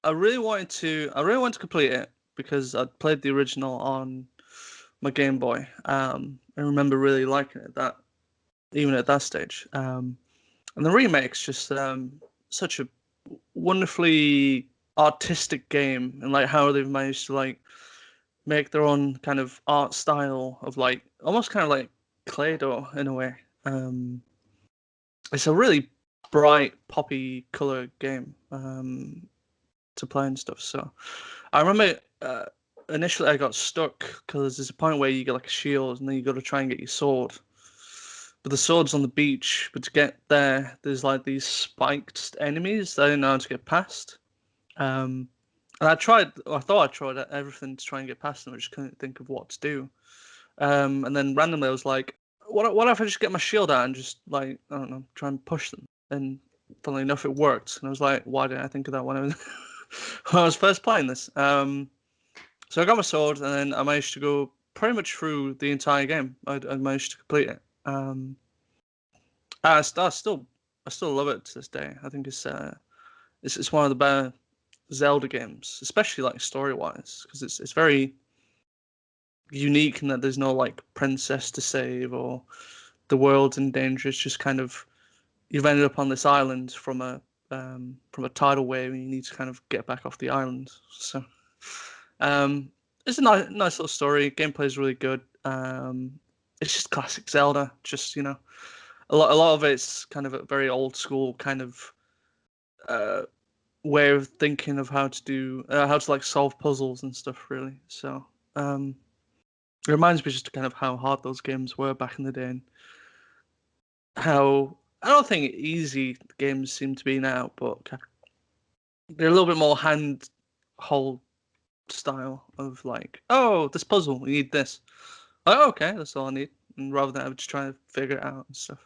really wanted to complete it because I'd played the original on my Game Boy. I remember really liking it even at that stage. And the remake's just such a wonderfully artistic game, and like how they've managed to like make their own kind of art style of like almost kind of like Play-Doh in a way. It's a really bright poppy color game to play and stuff. So I remember initially I got stuck because there's a point where you get like a shield and then you got to try and get your sword. But the sword's on the beach, but to get there's like these spiked enemies that I didn't know how to get past. And I thought I tried everything to try and get past them. I just couldn't think of what to do. And then randomly I was like, what if I just get my shield out and just like, I don't know, try and push them? And funnily enough, it worked. And I was like, why didn't I think of that when I was first playing this? So I got my sword and then I managed to go pretty much through the entire game. I managed to complete it. I still love it to this day. I think it's one of the better Zelda games, especially like story wise, because it's very unique in that there's no like princess to save or the world's in danger. It's just kind of you've ended up on this island from a tidal wave and you need to kind of get back off the island. So it's a nice little story. Gameplay is really good. It's just classic Zelda. Just a lot of it's kind of a very old school kind of way of thinking of how to like solve puzzles and stuff. Really. So it reminds me just kind of how hard those games were back in the day and how I don't think easy games seem to be now, but they're a little bit more hand-hold style of like, oh, this puzzle, we need this. Oh, okay, that's all I need. And rather than I just trying to figure it out and stuff.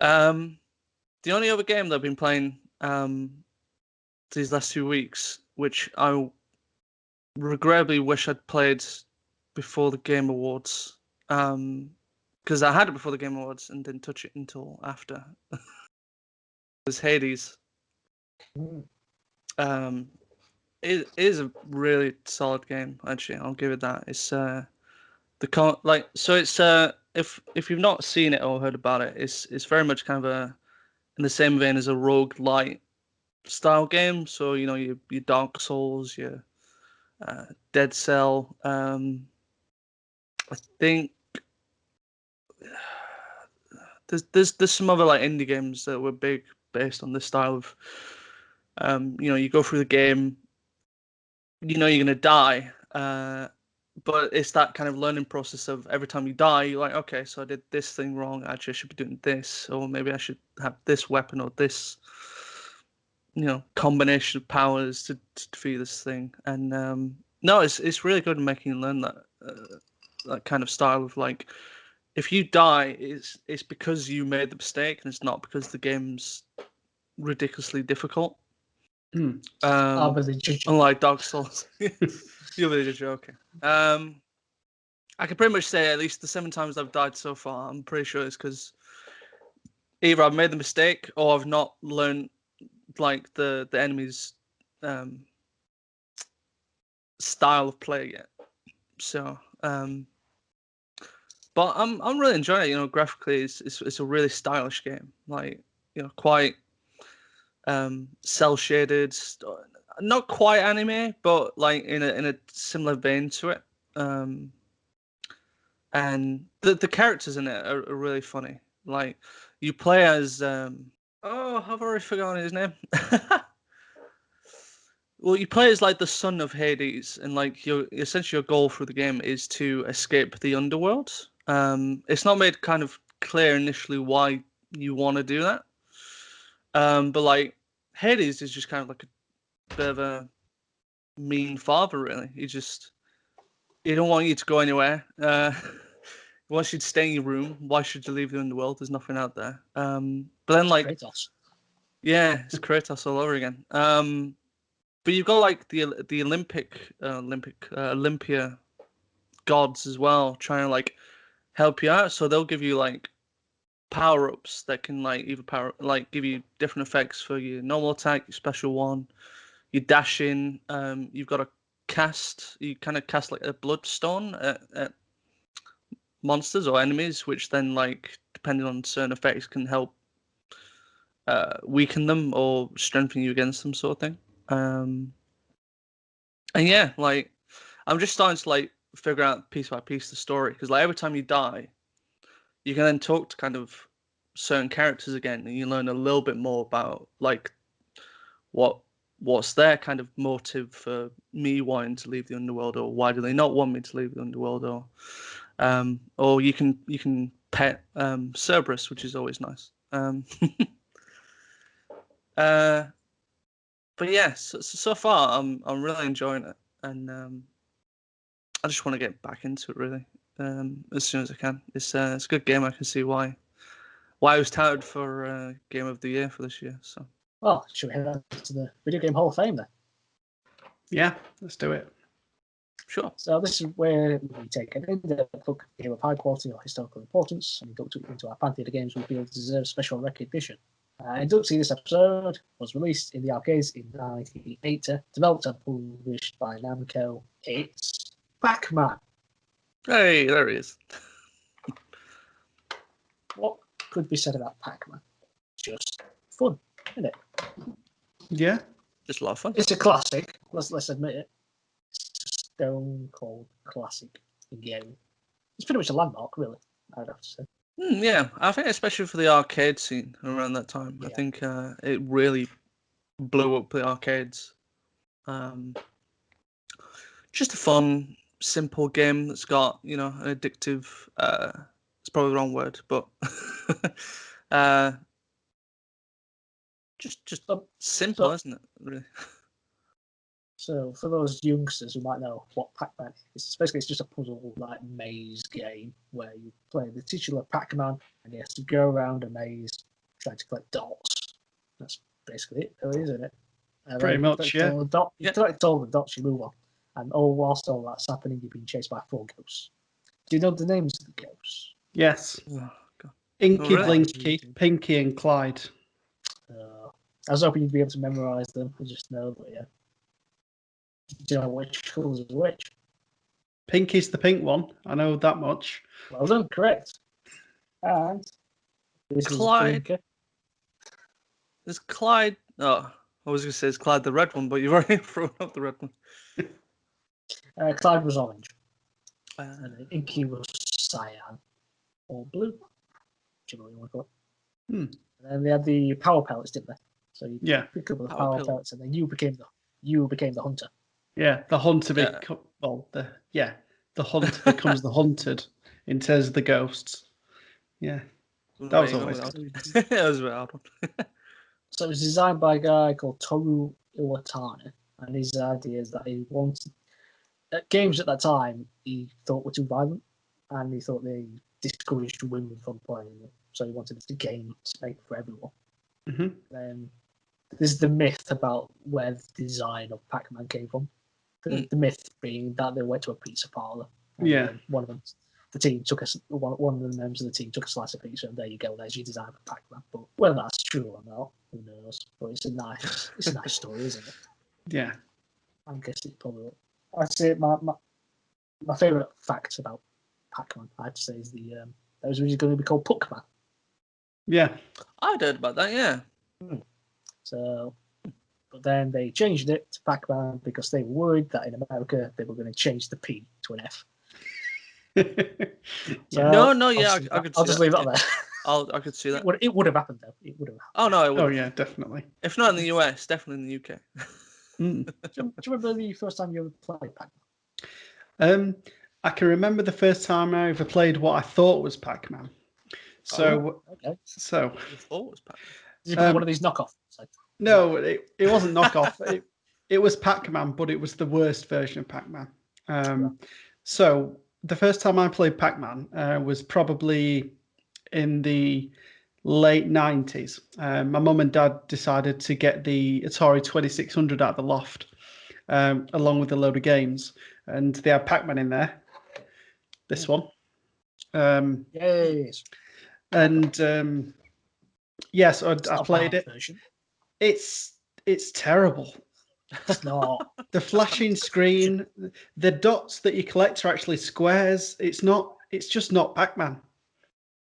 The only other game that I've been playing these last 2 weeks, which I regrettably wish I'd played before the Game Awards, because I had it before the Game Awards and didn't touch it until after. It's Hades. It is a really solid game. Actually, I'll give it that. It's if you've not seen it or heard about it, it's very much kind of in the same vein as a roguelite style game. So your Dark Souls, your Dead Cell. I think there's some other like indie games that were big based on this style of. You go through the game. You're gonna die. But it's that kind of learning process of every time you die, you're like, okay, so I did this thing wrong. Actually, I should be doing this, or maybe I should have this weapon or this, combination of powers to defeat this thing. And no, it's really good at making you learn that kind of style of like, if you die, it's because you made the mistake, and it's not because the game's ridiculously difficult. Unlike Dark Souls. You're really just joking. I can pretty much say at least the 7 times I've died so far, I'm pretty sure it's because either I've made the mistake or I've not learned like the enemy's style of play yet. So, but I'm really enjoying it. Graphically, it's a really stylish game. Like, quite cell shaded. Not quite anime, but like in a similar vein to it. And the characters in it are really funny. Like, you play as I've already forgotten his name. Well, you play as like the son of Hades, and like essentially your goal through the game is to escape the underworld. It's not made kind of clear initially why you want to do that. But like Hades is just kind of like a bit of a mean father, really. He don't want you to go anywhere. He wants you to stay in your room. Why should you leave the underworld? There's nothing out there. But then like Kratos. Yeah, it's Kratos all over again. But you've got like the Olympia gods as well, trying to like help you out. So they'll give you like power-ups that can like give you different effects for your normal attack, your special one, your dashing. You've got to you kind of cast like a bloodstone at monsters or enemies, which then like depending on certain effects can help weaken them or strengthen you against them, sort of thing. And yeah, like I'm just starting to like figure out piece by piece the story, because like every time you die, you can then talk to kind of certain characters again, and you learn a little bit more about like what's their kind of motive for me wanting to leave the underworld, or why do they not want me to leave the underworld, or you can pet Cerberus, which is always nice. But yeah, so far I'm really enjoying it, and I just want to get back into it really as soon as I can. It's a good game. I can see why I was touted for Game of the Year for this year. So, well, should we head on to the Video Game Hall of Fame then? Yeah, let's do it. Sure. So this is where we take an in-depth look at a game of high quality or historical importance and induct it into our pantheon of games we feel deserve special recognition. Inductee this episode was released in the arcades in 1980, developed and published by Namco. It's Pac-Man. Hey, there he is. What could be said about Pac-Man? Just fun, isn't it? Yeah. Just a lot of fun. It's a classic, let's admit it. It's a stone cold classic game. It's pretty much a landmark, really, I'd have to say. Yeah, I think especially for the arcade scene around that time, I think it really blew up the arcades. Just a fun, simple game that's got an addictive. It's probably the wrong word, but just simple, isn't it? Really. So, for those youngsters who might know what Pac-Man is, basically it's just a puzzle like maze game where you play the titular Pac-Man and he has to go around a maze trying to collect dots. That's basically it, really, isn't it? Pretty much, yeah. You collect all the dots, you move on. And whilst all that's happening, you're being chased by 4 ghosts. Do you know the names of the ghosts? Yes. Oh, God. Inky, Blinky, Pinky, and Clyde. I was hoping you'd be able to memorise them. I just know, but yeah. Do you know which colours is which? Pinky's the pink one. I know that much. Well done, correct. And this Clyde. is There's Clyde. Oh, I was going to say it's Clyde the red one, but you've already thrown up the red one. Clyde was orange. And Inky was cyan or blue, whichever way you want to call it. And then they had the power pellets, didn't they? So you pick up the power pellets, and then you became the hunter. Yeah, the hunter the hunter becomes the hunted in terms of the ghosts. Yeah, that was always good. That was a bit hard one. So it was designed by a guy called Toru Iwatani, and his idea is that he wanted games at that time he thought were too violent, and he thought they discouraged women from playing them. So he wanted the game to make for everyone. Then there's the myth about where the design of Pac-Man came from. The myth being that they went to a pizza parlor. One of them, one of the members of the team took a slice of pizza, and there you go. There's your design for Pac-Man. But whether that's true or not, who knows? But it's a nice story, isn't it? Yeah, I'm guessing it probably. I'd say my favorite fact about Pac-Man, I have to say, is that was originally going to be called Puck-Man. Yeah, I'd heard about that. Yeah. So, but then they changed it to Pac-Man because they were worried that in America they were going to change the P to an F. So I could. I'll just leave that there. I could see that. It would have happened though. It would have. Oh no! It would. Oh yeah, definitely. If not in the US, definitely in the UK. Do you remember the first time you ever played Pac-Man? I can remember the first time I ever played what I thought was Pac-Man. So, okay. So you thought it was Pac-Man? Did you play one of these knockoffs? No, it wasn't knockoff. it was Pac-Man, but it was the worst version of Pac-Man. So the first time I played Pac-Man was probably in the late 90s. My mum and dad decided to get the Atari 2600 out of the loft, along with a load of games, and they had Pac-Man in there. This one. Yes. And yes, I played it. Version. It's terrible. It's not. The flashing screen, the dots that you collect are actually squares. It's just not Pac-Man.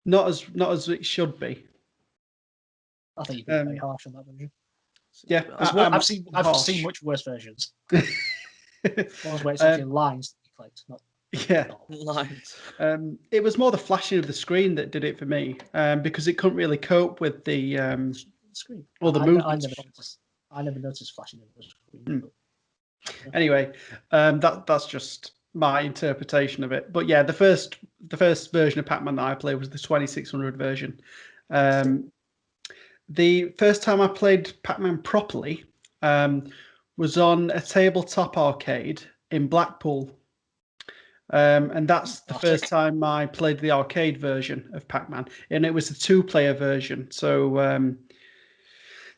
Not as it should be. I think you've been very harsh on that version. Yeah, I've seen much worse versions. Ones where it's actually lines that you collect, not lines. It was more the flashing of the screen that did it for me, because it couldn't really cope with the screen or the movement. I never noticed flashing of the screen. But, Anyway, that's just my interpretation of it. But yeah, the first version of Pac-Man that I played was the 2600 version. The first time I played Pac-Man properly was on a tabletop arcade in Blackpool. And that's the first time I played the arcade version of Pac-Man, and it was the 2-player version. So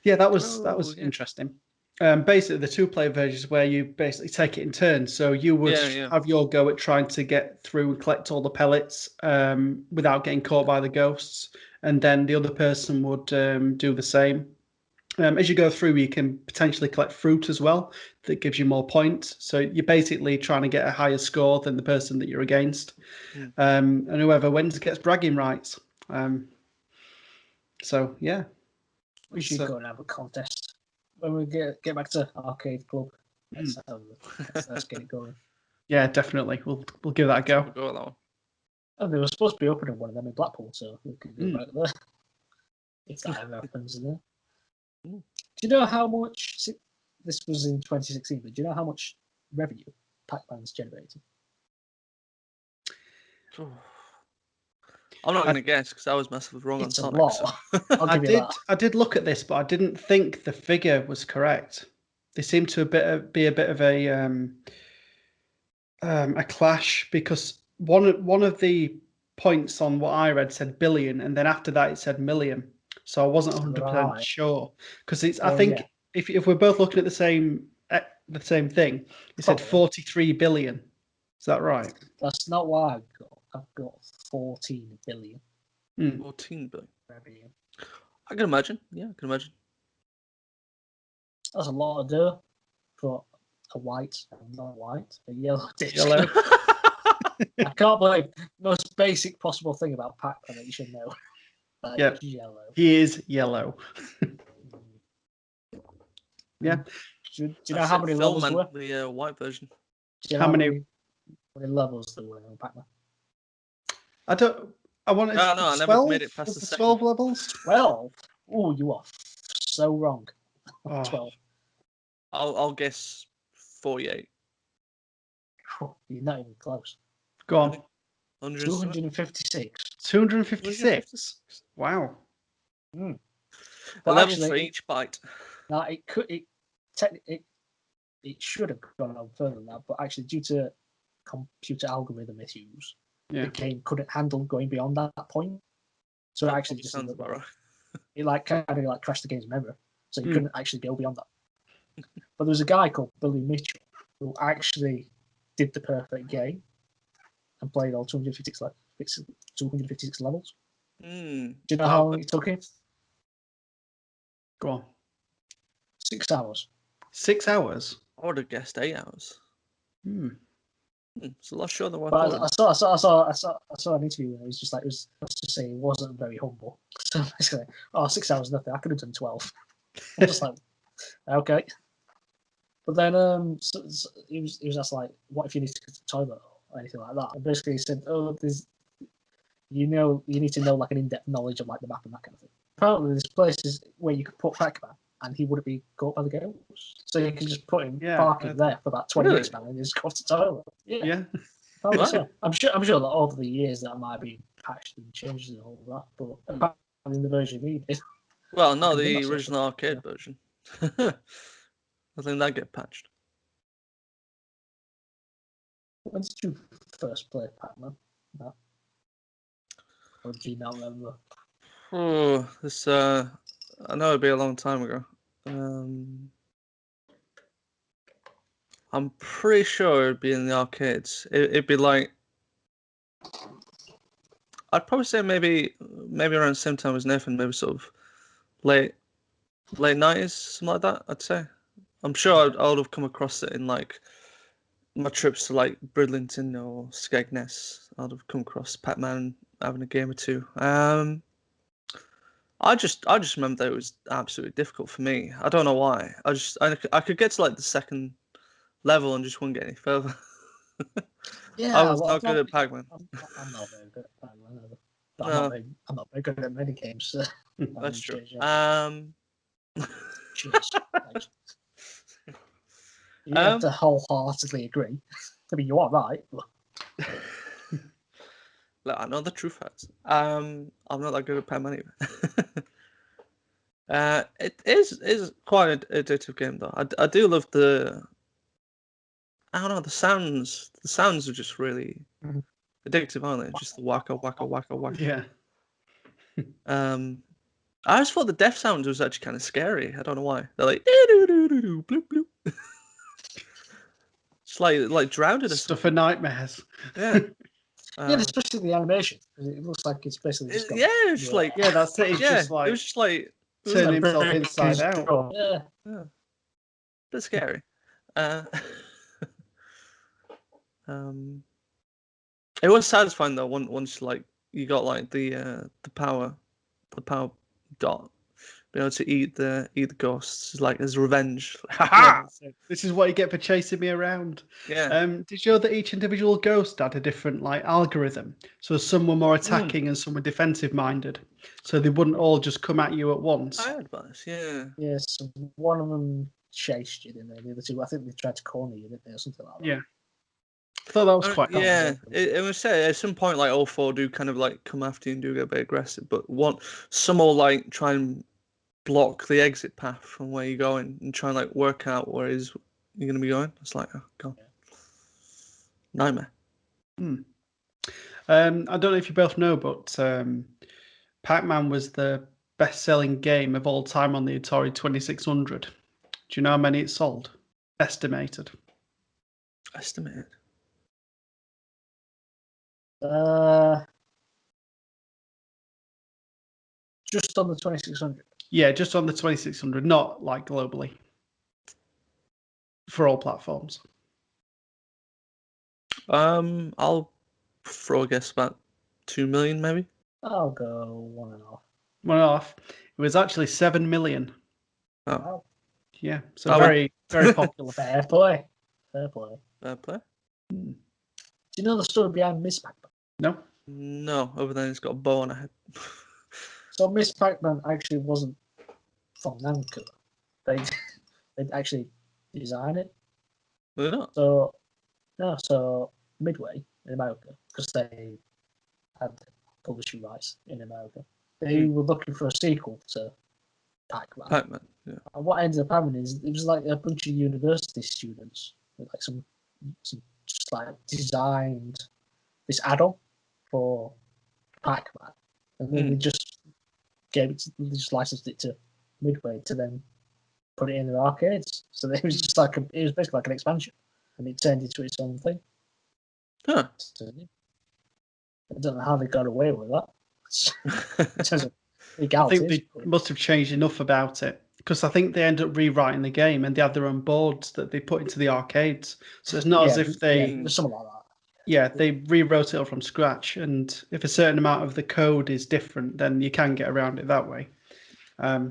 that was interesting. Basically, the 2-player version is where you basically take it in turns. So you would have your go at trying to get through and collect all the pellets without getting caught by the ghosts, and then the other person would do the same. As you go through, you can potentially collect fruit as well. That gives you more points. So you're basically trying to get a higher score than the person that you're against. And whoever wins gets bragging rights. So, yeah. We should go and have a contest. When we get back to Arcade Club, let's get it going. Yeah, definitely. We'll give that a go. We'll go with that one. Oh, they were supposed to be opening one of them in Blackpool, so we could go back there. If that ever happens in there. Do you know how much, this was in 2016, but do you know how much revenue Pac-Man's generated? I'm not going to guess because I was massively wrong on Sonic. I did look at this, but I didn't think the figure was correct. They seem to be a bit of a clash, because one of the points on what I read said billion, and then after that it said million. So I wasn't 100% sure, because I think if we're both looking at the same thing, it said 43 billion. Is that right? That's not what I've got. I've got 14 billion. 14 billion revenue. I can imagine. Yeah, I can imagine. That's a lot of dough for a white, not white, a yellow disc. Yellow. I can't believe the most basic possible thing about Pac-Man that you should know. Yeah, yellow. He is yellow. Yeah. Do you know how many levels there were? The white version. Do you know how many levels there were in Pac-Man? I don't. I wanted. No, I never made it past the second. 12 levels. 12. Oh, you are so wrong. 12. I'll guess 48. You're not even close. Go on. 256. 256. Wow. Mm. 11 for each byte. Now it should have gone on further than that, but actually due to computer algorithm issues, the game couldn't handle going beyond that point. So it actually just sounds about right. It kind of crashed the game's memory, so you couldn't actually go beyond that. But there was a guy called Billy Mitchell who actually did the perfect game and played all 256 levels. Do you know how long it took him? Go on. 6 hours. 6 hours? I would have guessed 8 hours. It's a lot shorter than what I thought. I saw an interview where he was just like, let's just say he wasn't very humble. So basically, 6 hours nothing. I could have done 12. I'm just like, okay. But then he was asked like, what if you need to go to the toilet or anything like that? And basically he said, you need to know like an in-depth knowledge of like the map and that kind of thing. Apparently there's places where you could put Pac-Man and he wouldn't be caught by the ghosts. So you can just put him parking there for about 20 minutes now and just go to the toilet. Yeah. So. I'm sure that over the years that might be patched and changed and all that, but apparently in the version he did. Well, no, the original arcade version. I think that get patched. When did you first play Pac-Man? No. Or do you not remember? Oh, this I know it'd be a long time ago. I'm pretty sure it'd be in the arcades. It'd be like, I'd probably say maybe around the same time as Nathan, maybe sort of late 90s, something like that. I'd say. I'm sure I would have come across it in like my trips to like Bridlington or Skegness. I'd have come across Pac-Man having a game or two. I just remember that it was absolutely difficult for me. I don't know why. I could get to like the second level and just wouldn't get any further. I was not good at Pac-Man. I'm not very good at Pac-Man either. But I'm not very good at many games. That's true. You have to wholeheartedly agree. I mean, you are right. But... Look, I know the truth hurts. I'm not that good at Pac-Man either. It is quite an addictive game though. I do love the. I don't know, the sounds. The sounds are just really addictive, aren't they? Just the waka waka waka waka. Yeah. I always thought the death sound was actually kind of scary. I don't know why. They're like bloop bloop. It's like drowned in stuff for nightmares. Yeah. Especially the animation. It looks like it's basically just it's like that's it. It's just like it was just like turning himself inside out. Yeah. Bit scary. It was satisfying though. Once like you got like the power dot, being able to eat the ghosts like as revenge. Yeah, this is what you get for chasing me around. Yeah. Did you know that each individual ghost had a different like algorithm? So some were more attacking and some were defensive minded. So they wouldn't all just come at you at once. I heard about this. Yeah. Yes, one of them chased you, didn't they? The other two, I think they tried to corner you, didn't they, or something like that. Yeah. I thought that was quite cool. Yeah, it was said at some point like all four do kind of like come after you and do get a bit aggressive, but some will like try and block the exit path from where you're going and try and like work out where you're going to be going. It's like, oh god, nightmare. I don't know if you both know, but Pac-Man was the best-selling game of all time on the Atari 2600. Do you know how many it sold? Estimated. Just on the 2600. Yeah, just on the 2600, not like globally. For all platforms. I'll throw a guess about 2 million, maybe. I'll go 1.5. 1.5. It was actually 7 million. Oh. Yeah, so very, very popular. Fair play. Fair play. Fair play. Do you know the story behind Miss Pac-Man? No. No, other than it's got a bow on her head. So Miss Pac-Man actually wasn't from Namco. They actually designed it. They're not. So Midway in America, because they had publishing rights in America, they were looking for a sequel to Pac-Man. Pac-Man, yeah. And what ended up happening is it was like a bunch of university students with like some just like designed this add-on for Pac-Man, and then they just licensed it to Midway to then put it in their arcades. So it was just like it was basically like an expansion, and it turned into its own thing. Huh. So, I don't know how they got away with that. In terms of I think they must have changed enough about it, because I think they ended up rewriting the game and they had their own boards that they put into the arcades. So it's not as if they something like that. Yeah, they rewrote it all from scratch, and if a certain amount of the code is different, then you can get around it that way. I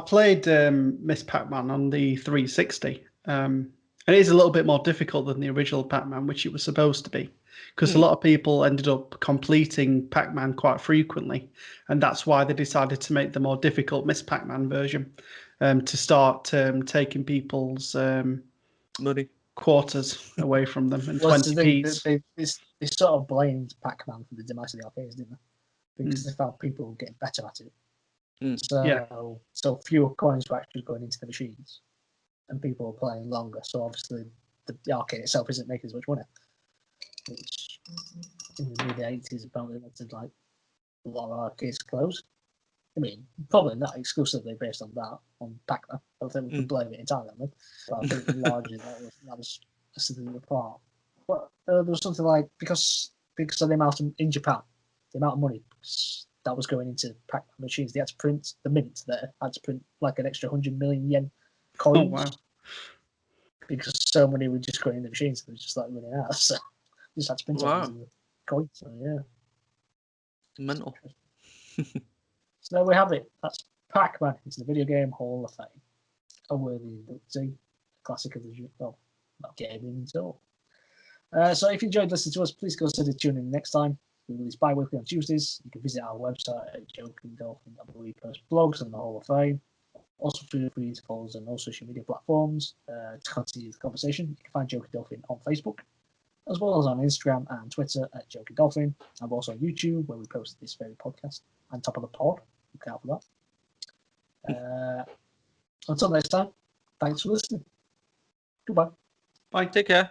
played Miss Pac-Man on the 360, and it is a little bit more difficult than the original Pac-Man, which it was supposed to be, because a lot of people ended up completing Pac-Man quite frequently, and that's why they decided to make the more difficult Miss Pac-Man version, to start taking people's money. Quarters away from them and 20p's. They sort of blamed Pac-Man for the demise of the arcades, didn't they? Because they found people getting better at it. So fewer coins were actually going into the machines, and people were playing longer. So obviously the arcade itself isn't making as much money. Which in the mid '80s apparently led to like a lot of arcades close. I mean, probably not exclusively based on that, on Pac-Man. I don't think we could blame it entirely on them. But I think largely that was a significant part. But there was something like, because of the amount in Japan, the amount of money that was going into Pac-Man machines, they had to print, the mint there, had to print like an extra 100 million yen coins. Oh, wow. Because so many were just going in the machines, they were just like running out. So they just had to print all these coins. So, yeah. Mental. So there we have it. That's Pac-Man. It's the Video Game Hall of Fame. A worthy inductee, classic of the not gaming at all. So if you enjoyed listening to us, please consider tuning in next time. We release bi-weekly on Tuesdays. You can visit our website at Joking Dolphin, where we post blogs on the Hall of Fame. Also feel free to follow us on all social media platforms to continue the conversation. You can find Joking Dolphin on Facebook, as well as on Instagram and Twitter at Joking Dolphin. I'm also on YouTube, where we post this very podcast on top of the pod. Look out for that. Until next time, thanks for listening. Goodbye. Bye. Take care.